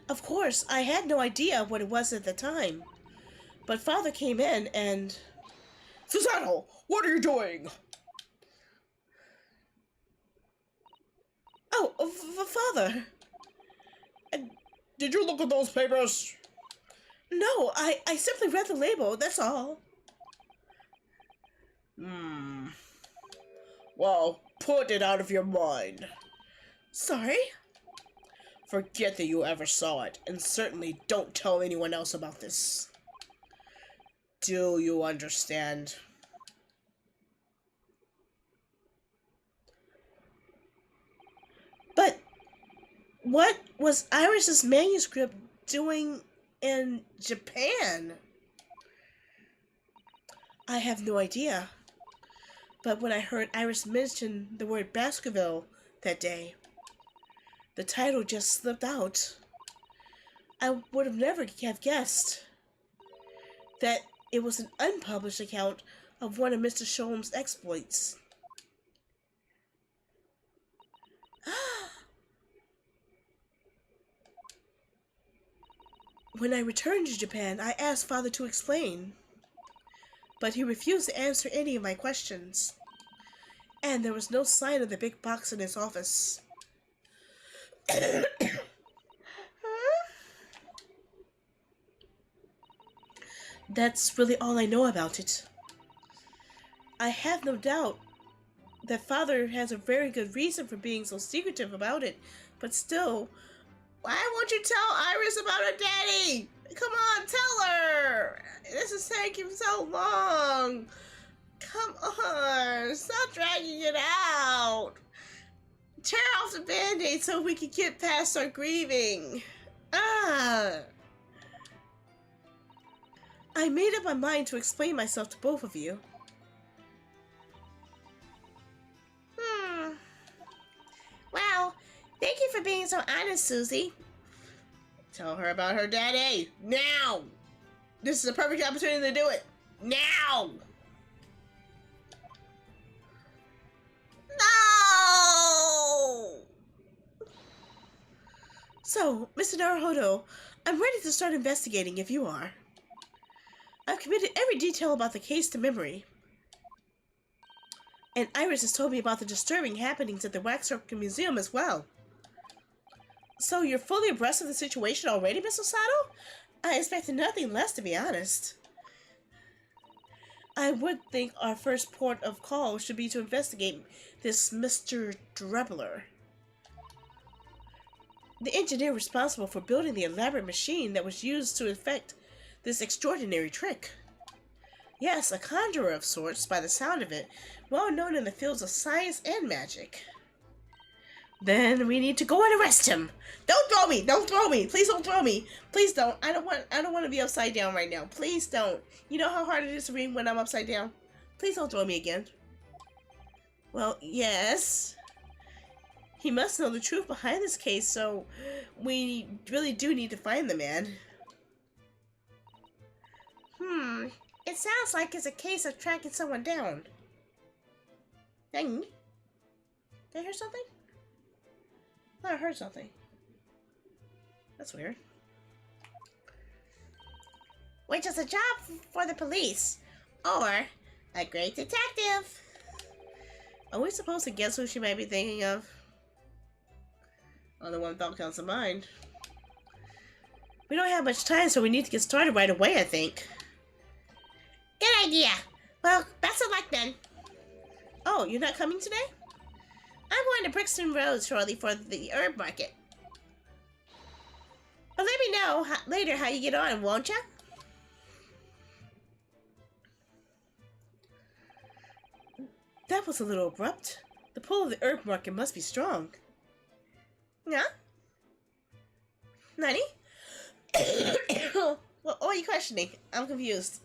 Of course, I had no idea what it was at the time. But Father came in and... Susanoo, what are you doing? Oh, Father. Did you look at those papers? No, I simply read the label, that's all. Well, put it out of your mind. Sorry? Forget that you ever saw it, and certainly don't tell anyone else about this. Do you understand? But what was Iris's manuscript doing in Japan? I have no idea. But when I heard Iris mention the word Baskerville that day, the title just slipped out. I would have never have guessed that it was an unpublished account of one of Mr. Sholm's exploits. When I returned to Japan, I asked Father to explain, but he refused to answer any of my questions, and there was no sign of the big box in his office. That's really all I know about it. I have no doubt that Father has a very good reason for being so secretive about it, but still, why won't you tell Iris about her daddy? Come on, tell her. This is taking so long. Come on, stop dragging it out. tear off the band-aid so we can get past our grieving. I made up my mind to explain myself to both of you. Well, thank you for being so honest, Susie. Tell her about her daddy. Now! This is a perfect opportunity to do it. Now! No! So, Mr. Naruhodo, I'm ready to start investigating if you are. I've committed every detail about the case to memory. And Iris has told me about the disturbing happenings at the Waxwork Museum as well. So you're fully abreast of the situation already, Miss Osato? I expected nothing less, to be honest. I would think our first port of call should be to investigate this Mr. Drebler. The engineer responsible for building the elaborate machine that was used to effect this extraordinary trick. Yes, a conjurer of sorts, by the sound of it, well known in the fields of science and magic. Then we need to go and arrest him. Don't throw me! Don't throw me! Please don't throw me! Please don't. I don't want to be upside down right now. Please don't. You know how hard it is to read when I'm upside down? Please don't throw me again. Well, yes. He must know the truth behind this case, so we really do need to find the man. It sounds like it's a case of tracking someone down. Dang. Did I hear something? I thought I heard something. That's weird. Which is a job for the police. Or a great detective. Are we supposed to guess who she might be thinking of? Only one thought comes to mind. We don't have much time, so we need to get started right away, I think. Good idea. Well, best of luck then. Oh, you're not coming today? I'm going to Brixton Road shortly for the herb market. But let me know later how you get on, won't ya? That was a little abrupt. The pull of the herb market must be strong. Yeah? Nani? What are you questioning? I'm confused.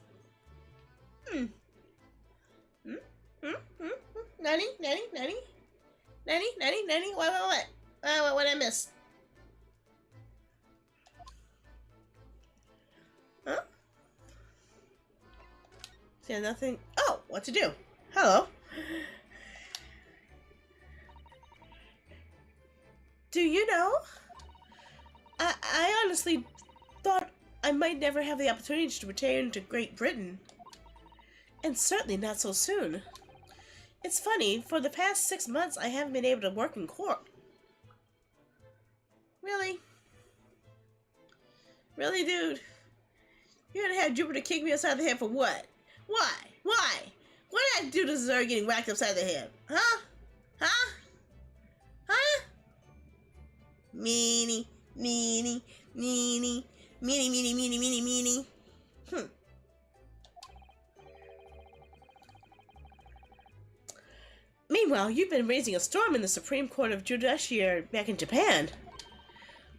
Nani? What did I miss? Huh? See, nothing. Oh, what to do? Hello. Do you know? I honestly thought I might never have the opportunity to return to Great Britain. And certainly not so soon. It's funny, for the past 6 months I haven't been able to work in court. Really? Really, dude? You're gonna have Jupiter kick me upside the head for what? Why? Why? What did I do to deserve getting whacked upside the head? Huh? Huh? Huh? Meanie. Meanwhile, you've been raising a storm in the Supreme Court of Judiciary back in Japan.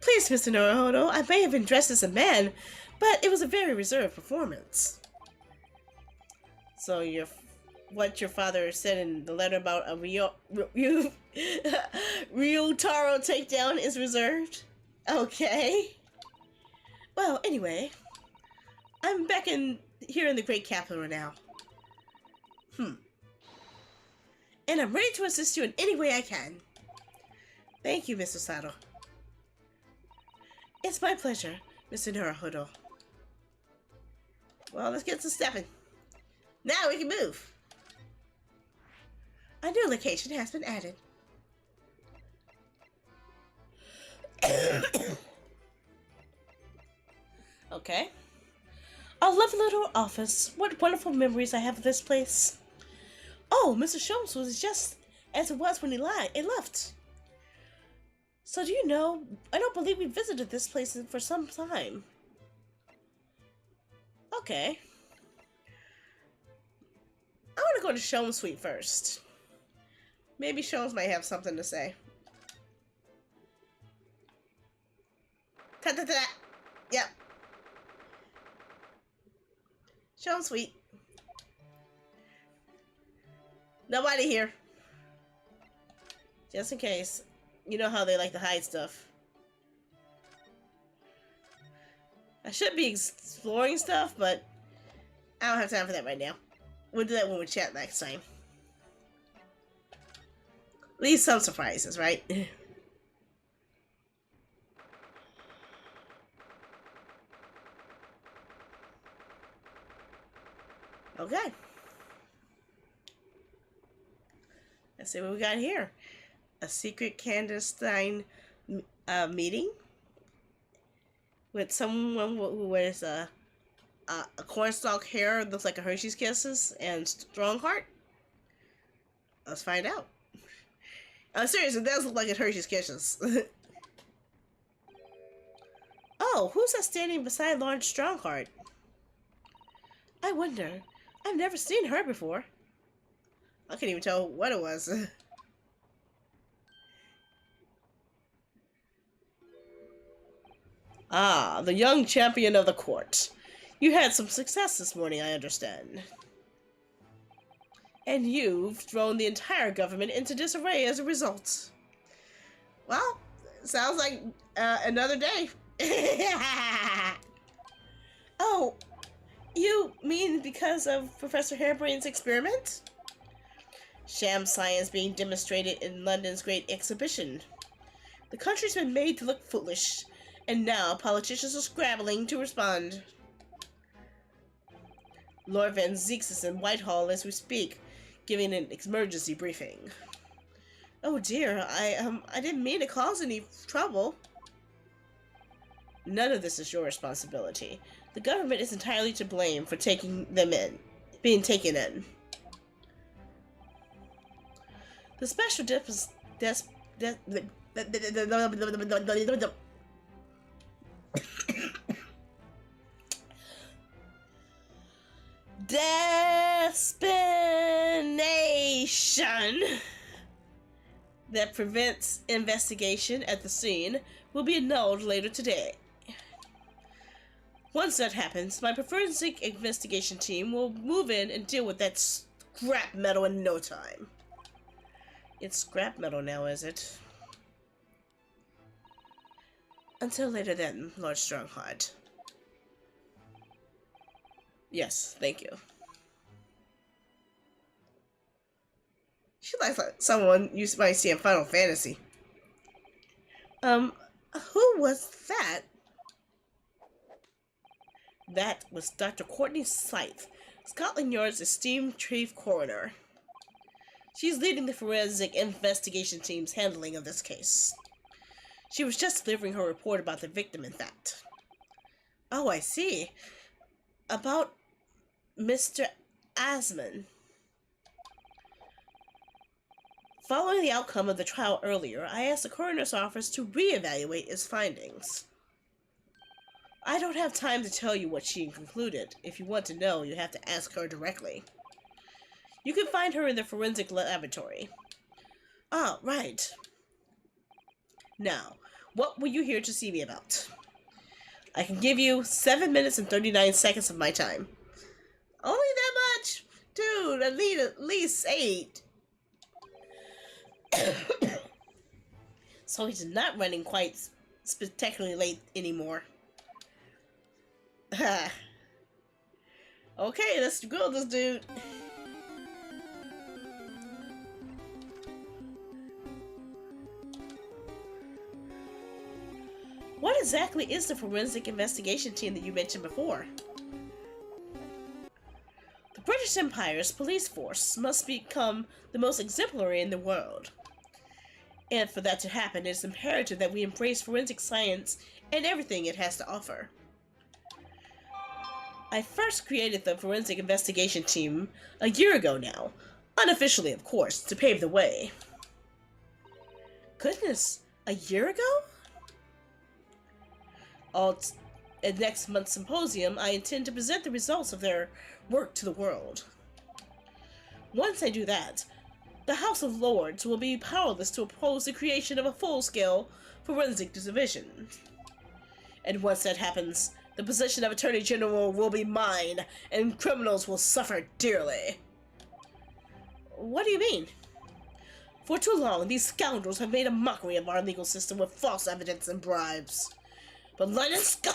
Please, Mr. Naruhodo, I may have been dressed as a man, but it was a very reserved performance. So what your father said in the letter about a Ryotaro takedown is reserved? Okay. Well, anyway, I'm back here in the Great Capital now. And I'm ready to assist you in any way I can. Thank you, Mr. Sato. It's my pleasure, Mr. Naruhodo. Well, let's get to stepping. Now we can move. A new location has been added. Okay. A lovely little office. What wonderful memories I have of this place. Oh, Mr. Sholmes was just as it was when he left. So do you know, I don't believe we visited this place for some time. Okay. I want to go to Sholmes' suite first. Maybe Sholmes might have something to say. Ta ta ta. Yep. Show 'em sweet. Nobody here. Just in case. You know how they like to hide stuff. I should be exploring stuff, but I don't have time for that right now. We'll do that when we chat next time. Leave some surprises, right? Okay. Let's see what we got here. A secret clandestine meeting with someone who wears a cornstalk hair, looks like a Hershey's Kisses, and strong heart. Let's find out. I'm serious, it does look like a Hershey's Kisses. Oh, who's that standing beside Lawrence Strongheart? I wonder. I've never seen her before. I can't even tell what it was. Ah, the young champion of the court. You had some success this morning, I understand. And you've thrown the entire government into disarray as a result. Well, sounds like another day. Oh, you mean because of Professor Harebrain's experiment? Sham science being demonstrated in London's great exhibition. The country's been made to look foolish, and now politicians are scrabbling to respond. Lord Van Zeeks is in Whitehall as we speak, giving an emergency briefing. Oh dear, I didn't mean to cause any trouble. None of this is your responsibility. The government is entirely to blame for being taken in. The special destination that prevents investigation at the scene will be annulled later today. Once that happens, my forensic investigation team will move in and deal with that scrap metal in no time. It's scrap metal now, is it? Until later then, Lord Strongheart. Yes, thank you. She looks like someone you might see in Final Fantasy. Who was that? That was Dr. Courtney Scythe, Scotland Yard's esteemed chief coroner. She's leading the forensic investigation team's handling of this case. She was just delivering her report about the victim, in fact. Oh, I see. About Mr. Asman. Following the outcome of the trial earlier, I asked the coroner's office to re-evaluate its findings. I don't have time to tell you what she concluded. If you want to know, you have to ask her directly. You can find her in the forensic laboratory. Ah, right. Now, what were you here to see me about? I can give you 7 minutes and 39 seconds of my time. Only that much? Dude, I need at least 8. So he's not running quite spectacularly late anymore. Okay, let's grill this dude. What exactly is the forensic investigation team that you mentioned before? The British Empire's police force must become the most exemplary in the world. And for that to happen, it is imperative that we embrace forensic science and everything it has to offer. I first created the forensic investigation team a year ago now, unofficially of course, to pave the way. Goodness, a year ago? At next month's symposium, I intend to present the results of their work to the world. Once I do that, the House of Lords will be powerless to oppose the creation of a full-scale forensic division. And once that happens, the position of Attorney General will be mine, and criminals will suffer dearly. What do you mean? For too long, these scoundrels have made a mockery of our legal system with false evidence and bribes. But London scum...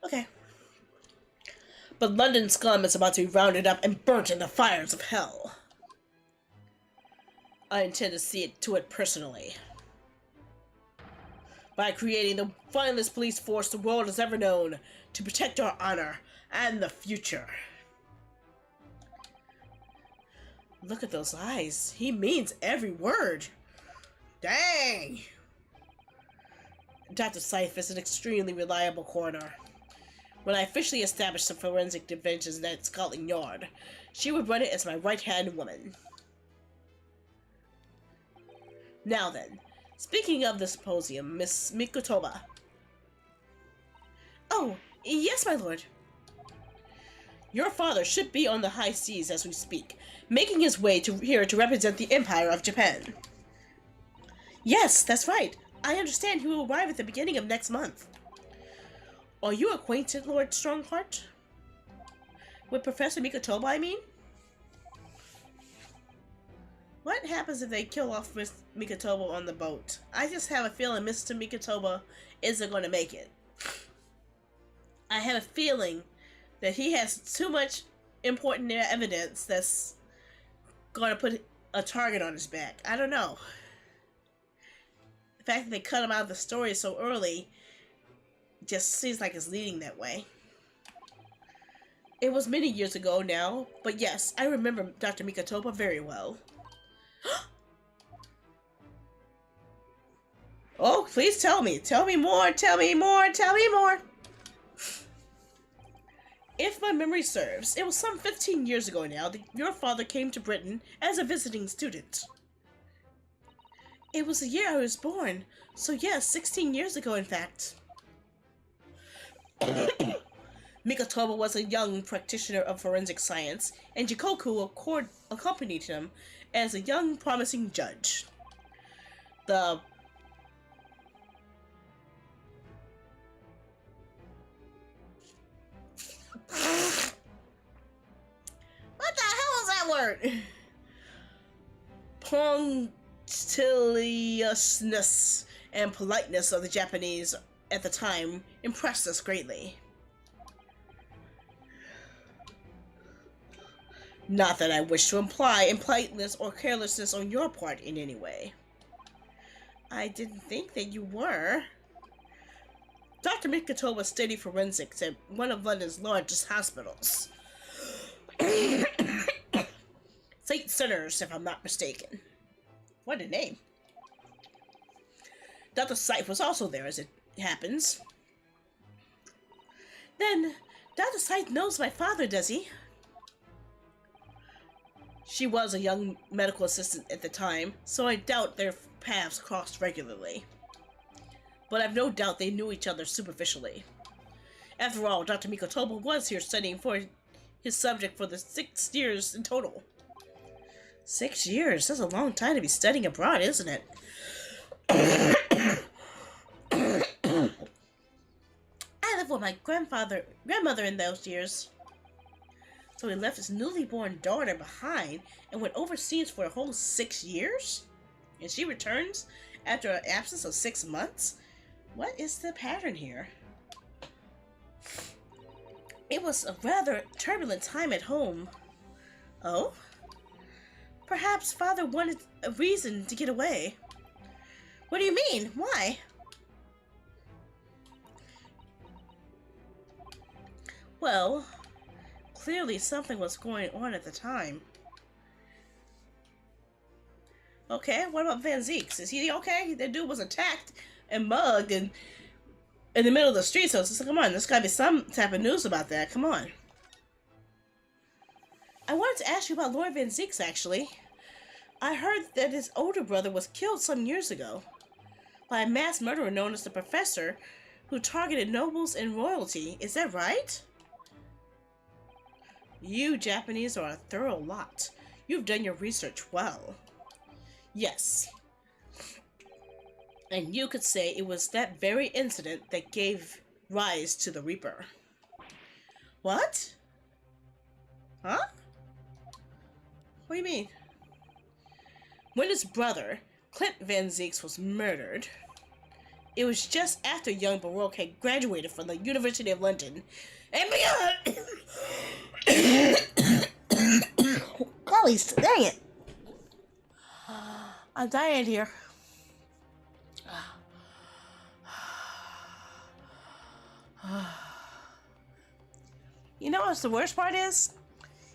Okay. But London scum is about to be rounded up and burnt in the fires of hell. I intend to see to it personally. By creating the finest police force the world has ever known to protect our honor and the future. Look at those eyes. He means every word. Dang! Dr. Scythe is an extremely reliable coroner. When I officially established the forensic division at Scotland Yard, she would run it as my right-hand woman. Now then, speaking of the symposium, Miss Mikotoba. Oh, yes, my lord. Your father should be on the high seas as we speak, making his way to here to represent the Empire of Japan. Yes, that's right. I understand he will arrive at the beginning of next month. Are you acquainted, Lord Strongheart? With Professor Mikotoba, I mean? What happens if they kill off Miss Mikotoba on the boat? I just have a feeling Mr. Mikotoba isn't going to make it. I have a feeling that he has too much important evidence that's going to put a target on his back. I don't know. The fact that they cut him out of the story so early just seems like it's leading that way. It was many years ago now, but yes, I remember Dr. Mikotoba very well. Oh, please tell me. Tell me more. Tell me more. Tell me more. If my memory serves, it was some 15 years ago now that your father came to Britain as a visiting student. It was the year I was born. So yes, 16 years ago in fact. Mikotoba was a young practitioner of forensic science, and Jikoku accompanied him as a young, promising judge. What the hell is that word? Punctiliousness and politeness of the Japanese at the time impressed us greatly. Not that I wish to imply impoliteness or carelessness on your part in any way. I didn't think that you were. Dr. Mikotoba studied forensics at one of London's largest hospitals. St. Sinners, if I'm not mistaken. What a name. Dr. Scythe was also there, as it happens. Then, Dr. Scythe knows my father, does he? She was a young medical assistant at the time, so I doubt their paths crossed regularly. But I've no doubt they knew each other superficially. After all, Dr. Mikotoba was here studying for his subject for the 6 years in total. 6 years? That's a long time to be studying abroad, isn't it? I lived with my grandmother in those years. So he left his newly born daughter behind and went overseas for a whole 6 years? And she returns after an absence of 6 months? What is the pattern here? It was a rather turbulent time at home. Oh? Perhaps father wanted a reason to get away. What do you mean? Why? Well, clearly something was going on at the time. Okay, what about Van Zeeks? Is he okay? That dude was attacked and mugged and in the middle of the street, so come on, there's gotta be some type of news about that. Come on. I wanted to ask you about Lord Van Zeeks, actually. I heard that his older brother was killed some years ago by a mass murderer known as the Professor, who targeted nobles and royalty. Is that right? You Japanese are a thorough lot. You've done your research well. Yes. And you could say it was that very incident that gave rise to the Reaper. What? Huh? What do you mean? When his brother, Clint Van Zeeks, was murdered, it was just after young Baroque had graduated from the University of London and begun... Golly, dang it. I'm dying here. You know what's the worst part is?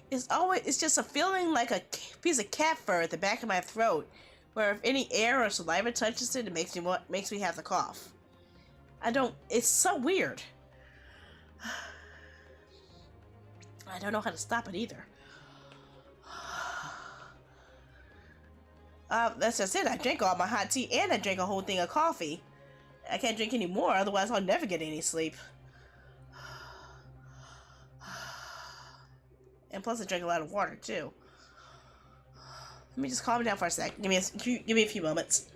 It's just a feeling like a piece of cat fur at the back of my throat, where if any air or saliva touches it, it makes me have to cough. It's so weird. I don't know how to stop it either. That's just it. I drank all my hot tea and I drank a whole thing of coffee. I can't drink any more, otherwise I'll never get any sleep. And plus I drank a lot of water too. Let me just calm down for a sec. Give me a few moments.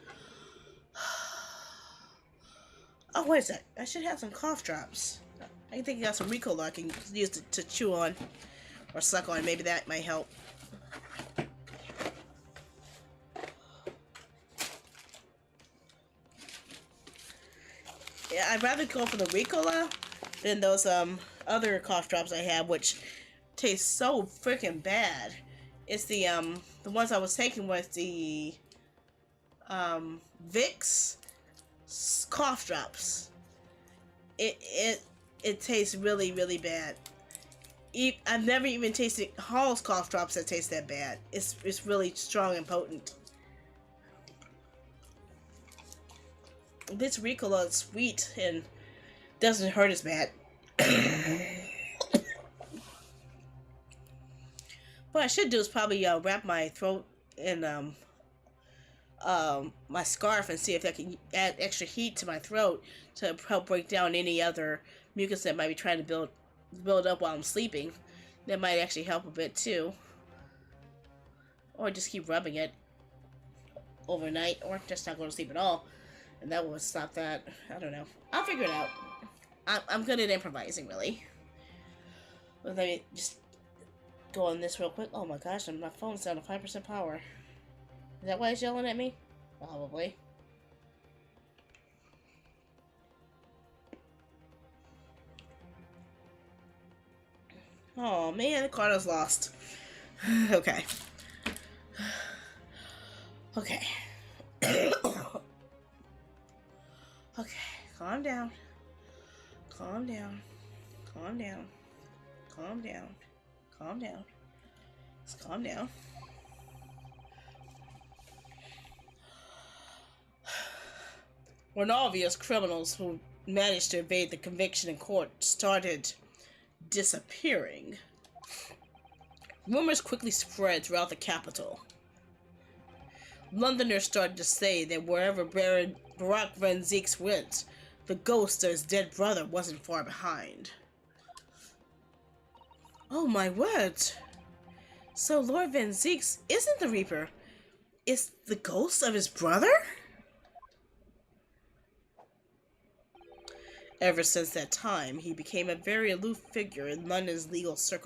Oh, wait a sec. I should have some cough drops. I think I got some Ricola I can use to chew on or suck on. Maybe that might help. Yeah, I'd rather go for the Ricola than those other cough drops I have, which taste so freaking bad. It's the ones I was taking was the Vicks cough drops. It tastes really, really bad. I've never even tasted Hall's cough drops that taste that bad. It's really strong and potent. This Ricola is sweet and doesn't hurt as bad. What I should do is probably wrap my throat in my scarf and see if that can add extra heat to my throat to help break down any other mucus that might be trying to build up while I'm sleeping. That might actually help a bit too. Or just keep rubbing it overnight, or just not go to sleep at all, and that will stop that. I don't know. I'll figure it out. I'm good at improvising, really. Let me just go on this real quick. Oh my gosh, my phone's down to 5% power. Is that why it's yelling at me? Probably. Oh man, the Carter's lost. Okay. Okay. Okay, calm down. Calm down. Calm down. Calm down. Calm down. Just calm down. When obvious criminals who managed to evade the conviction in court started disappearing, rumors quickly spread throughout the capital. Londoners started to say that wherever Barack Van Zeeks went, the ghost of his dead brother wasn't far behind. Oh my word! So Lord Van Zeeks isn't the Reaper. It's the ghost of his brother? Ever since that time, he became a very aloof figure in London's legal circle.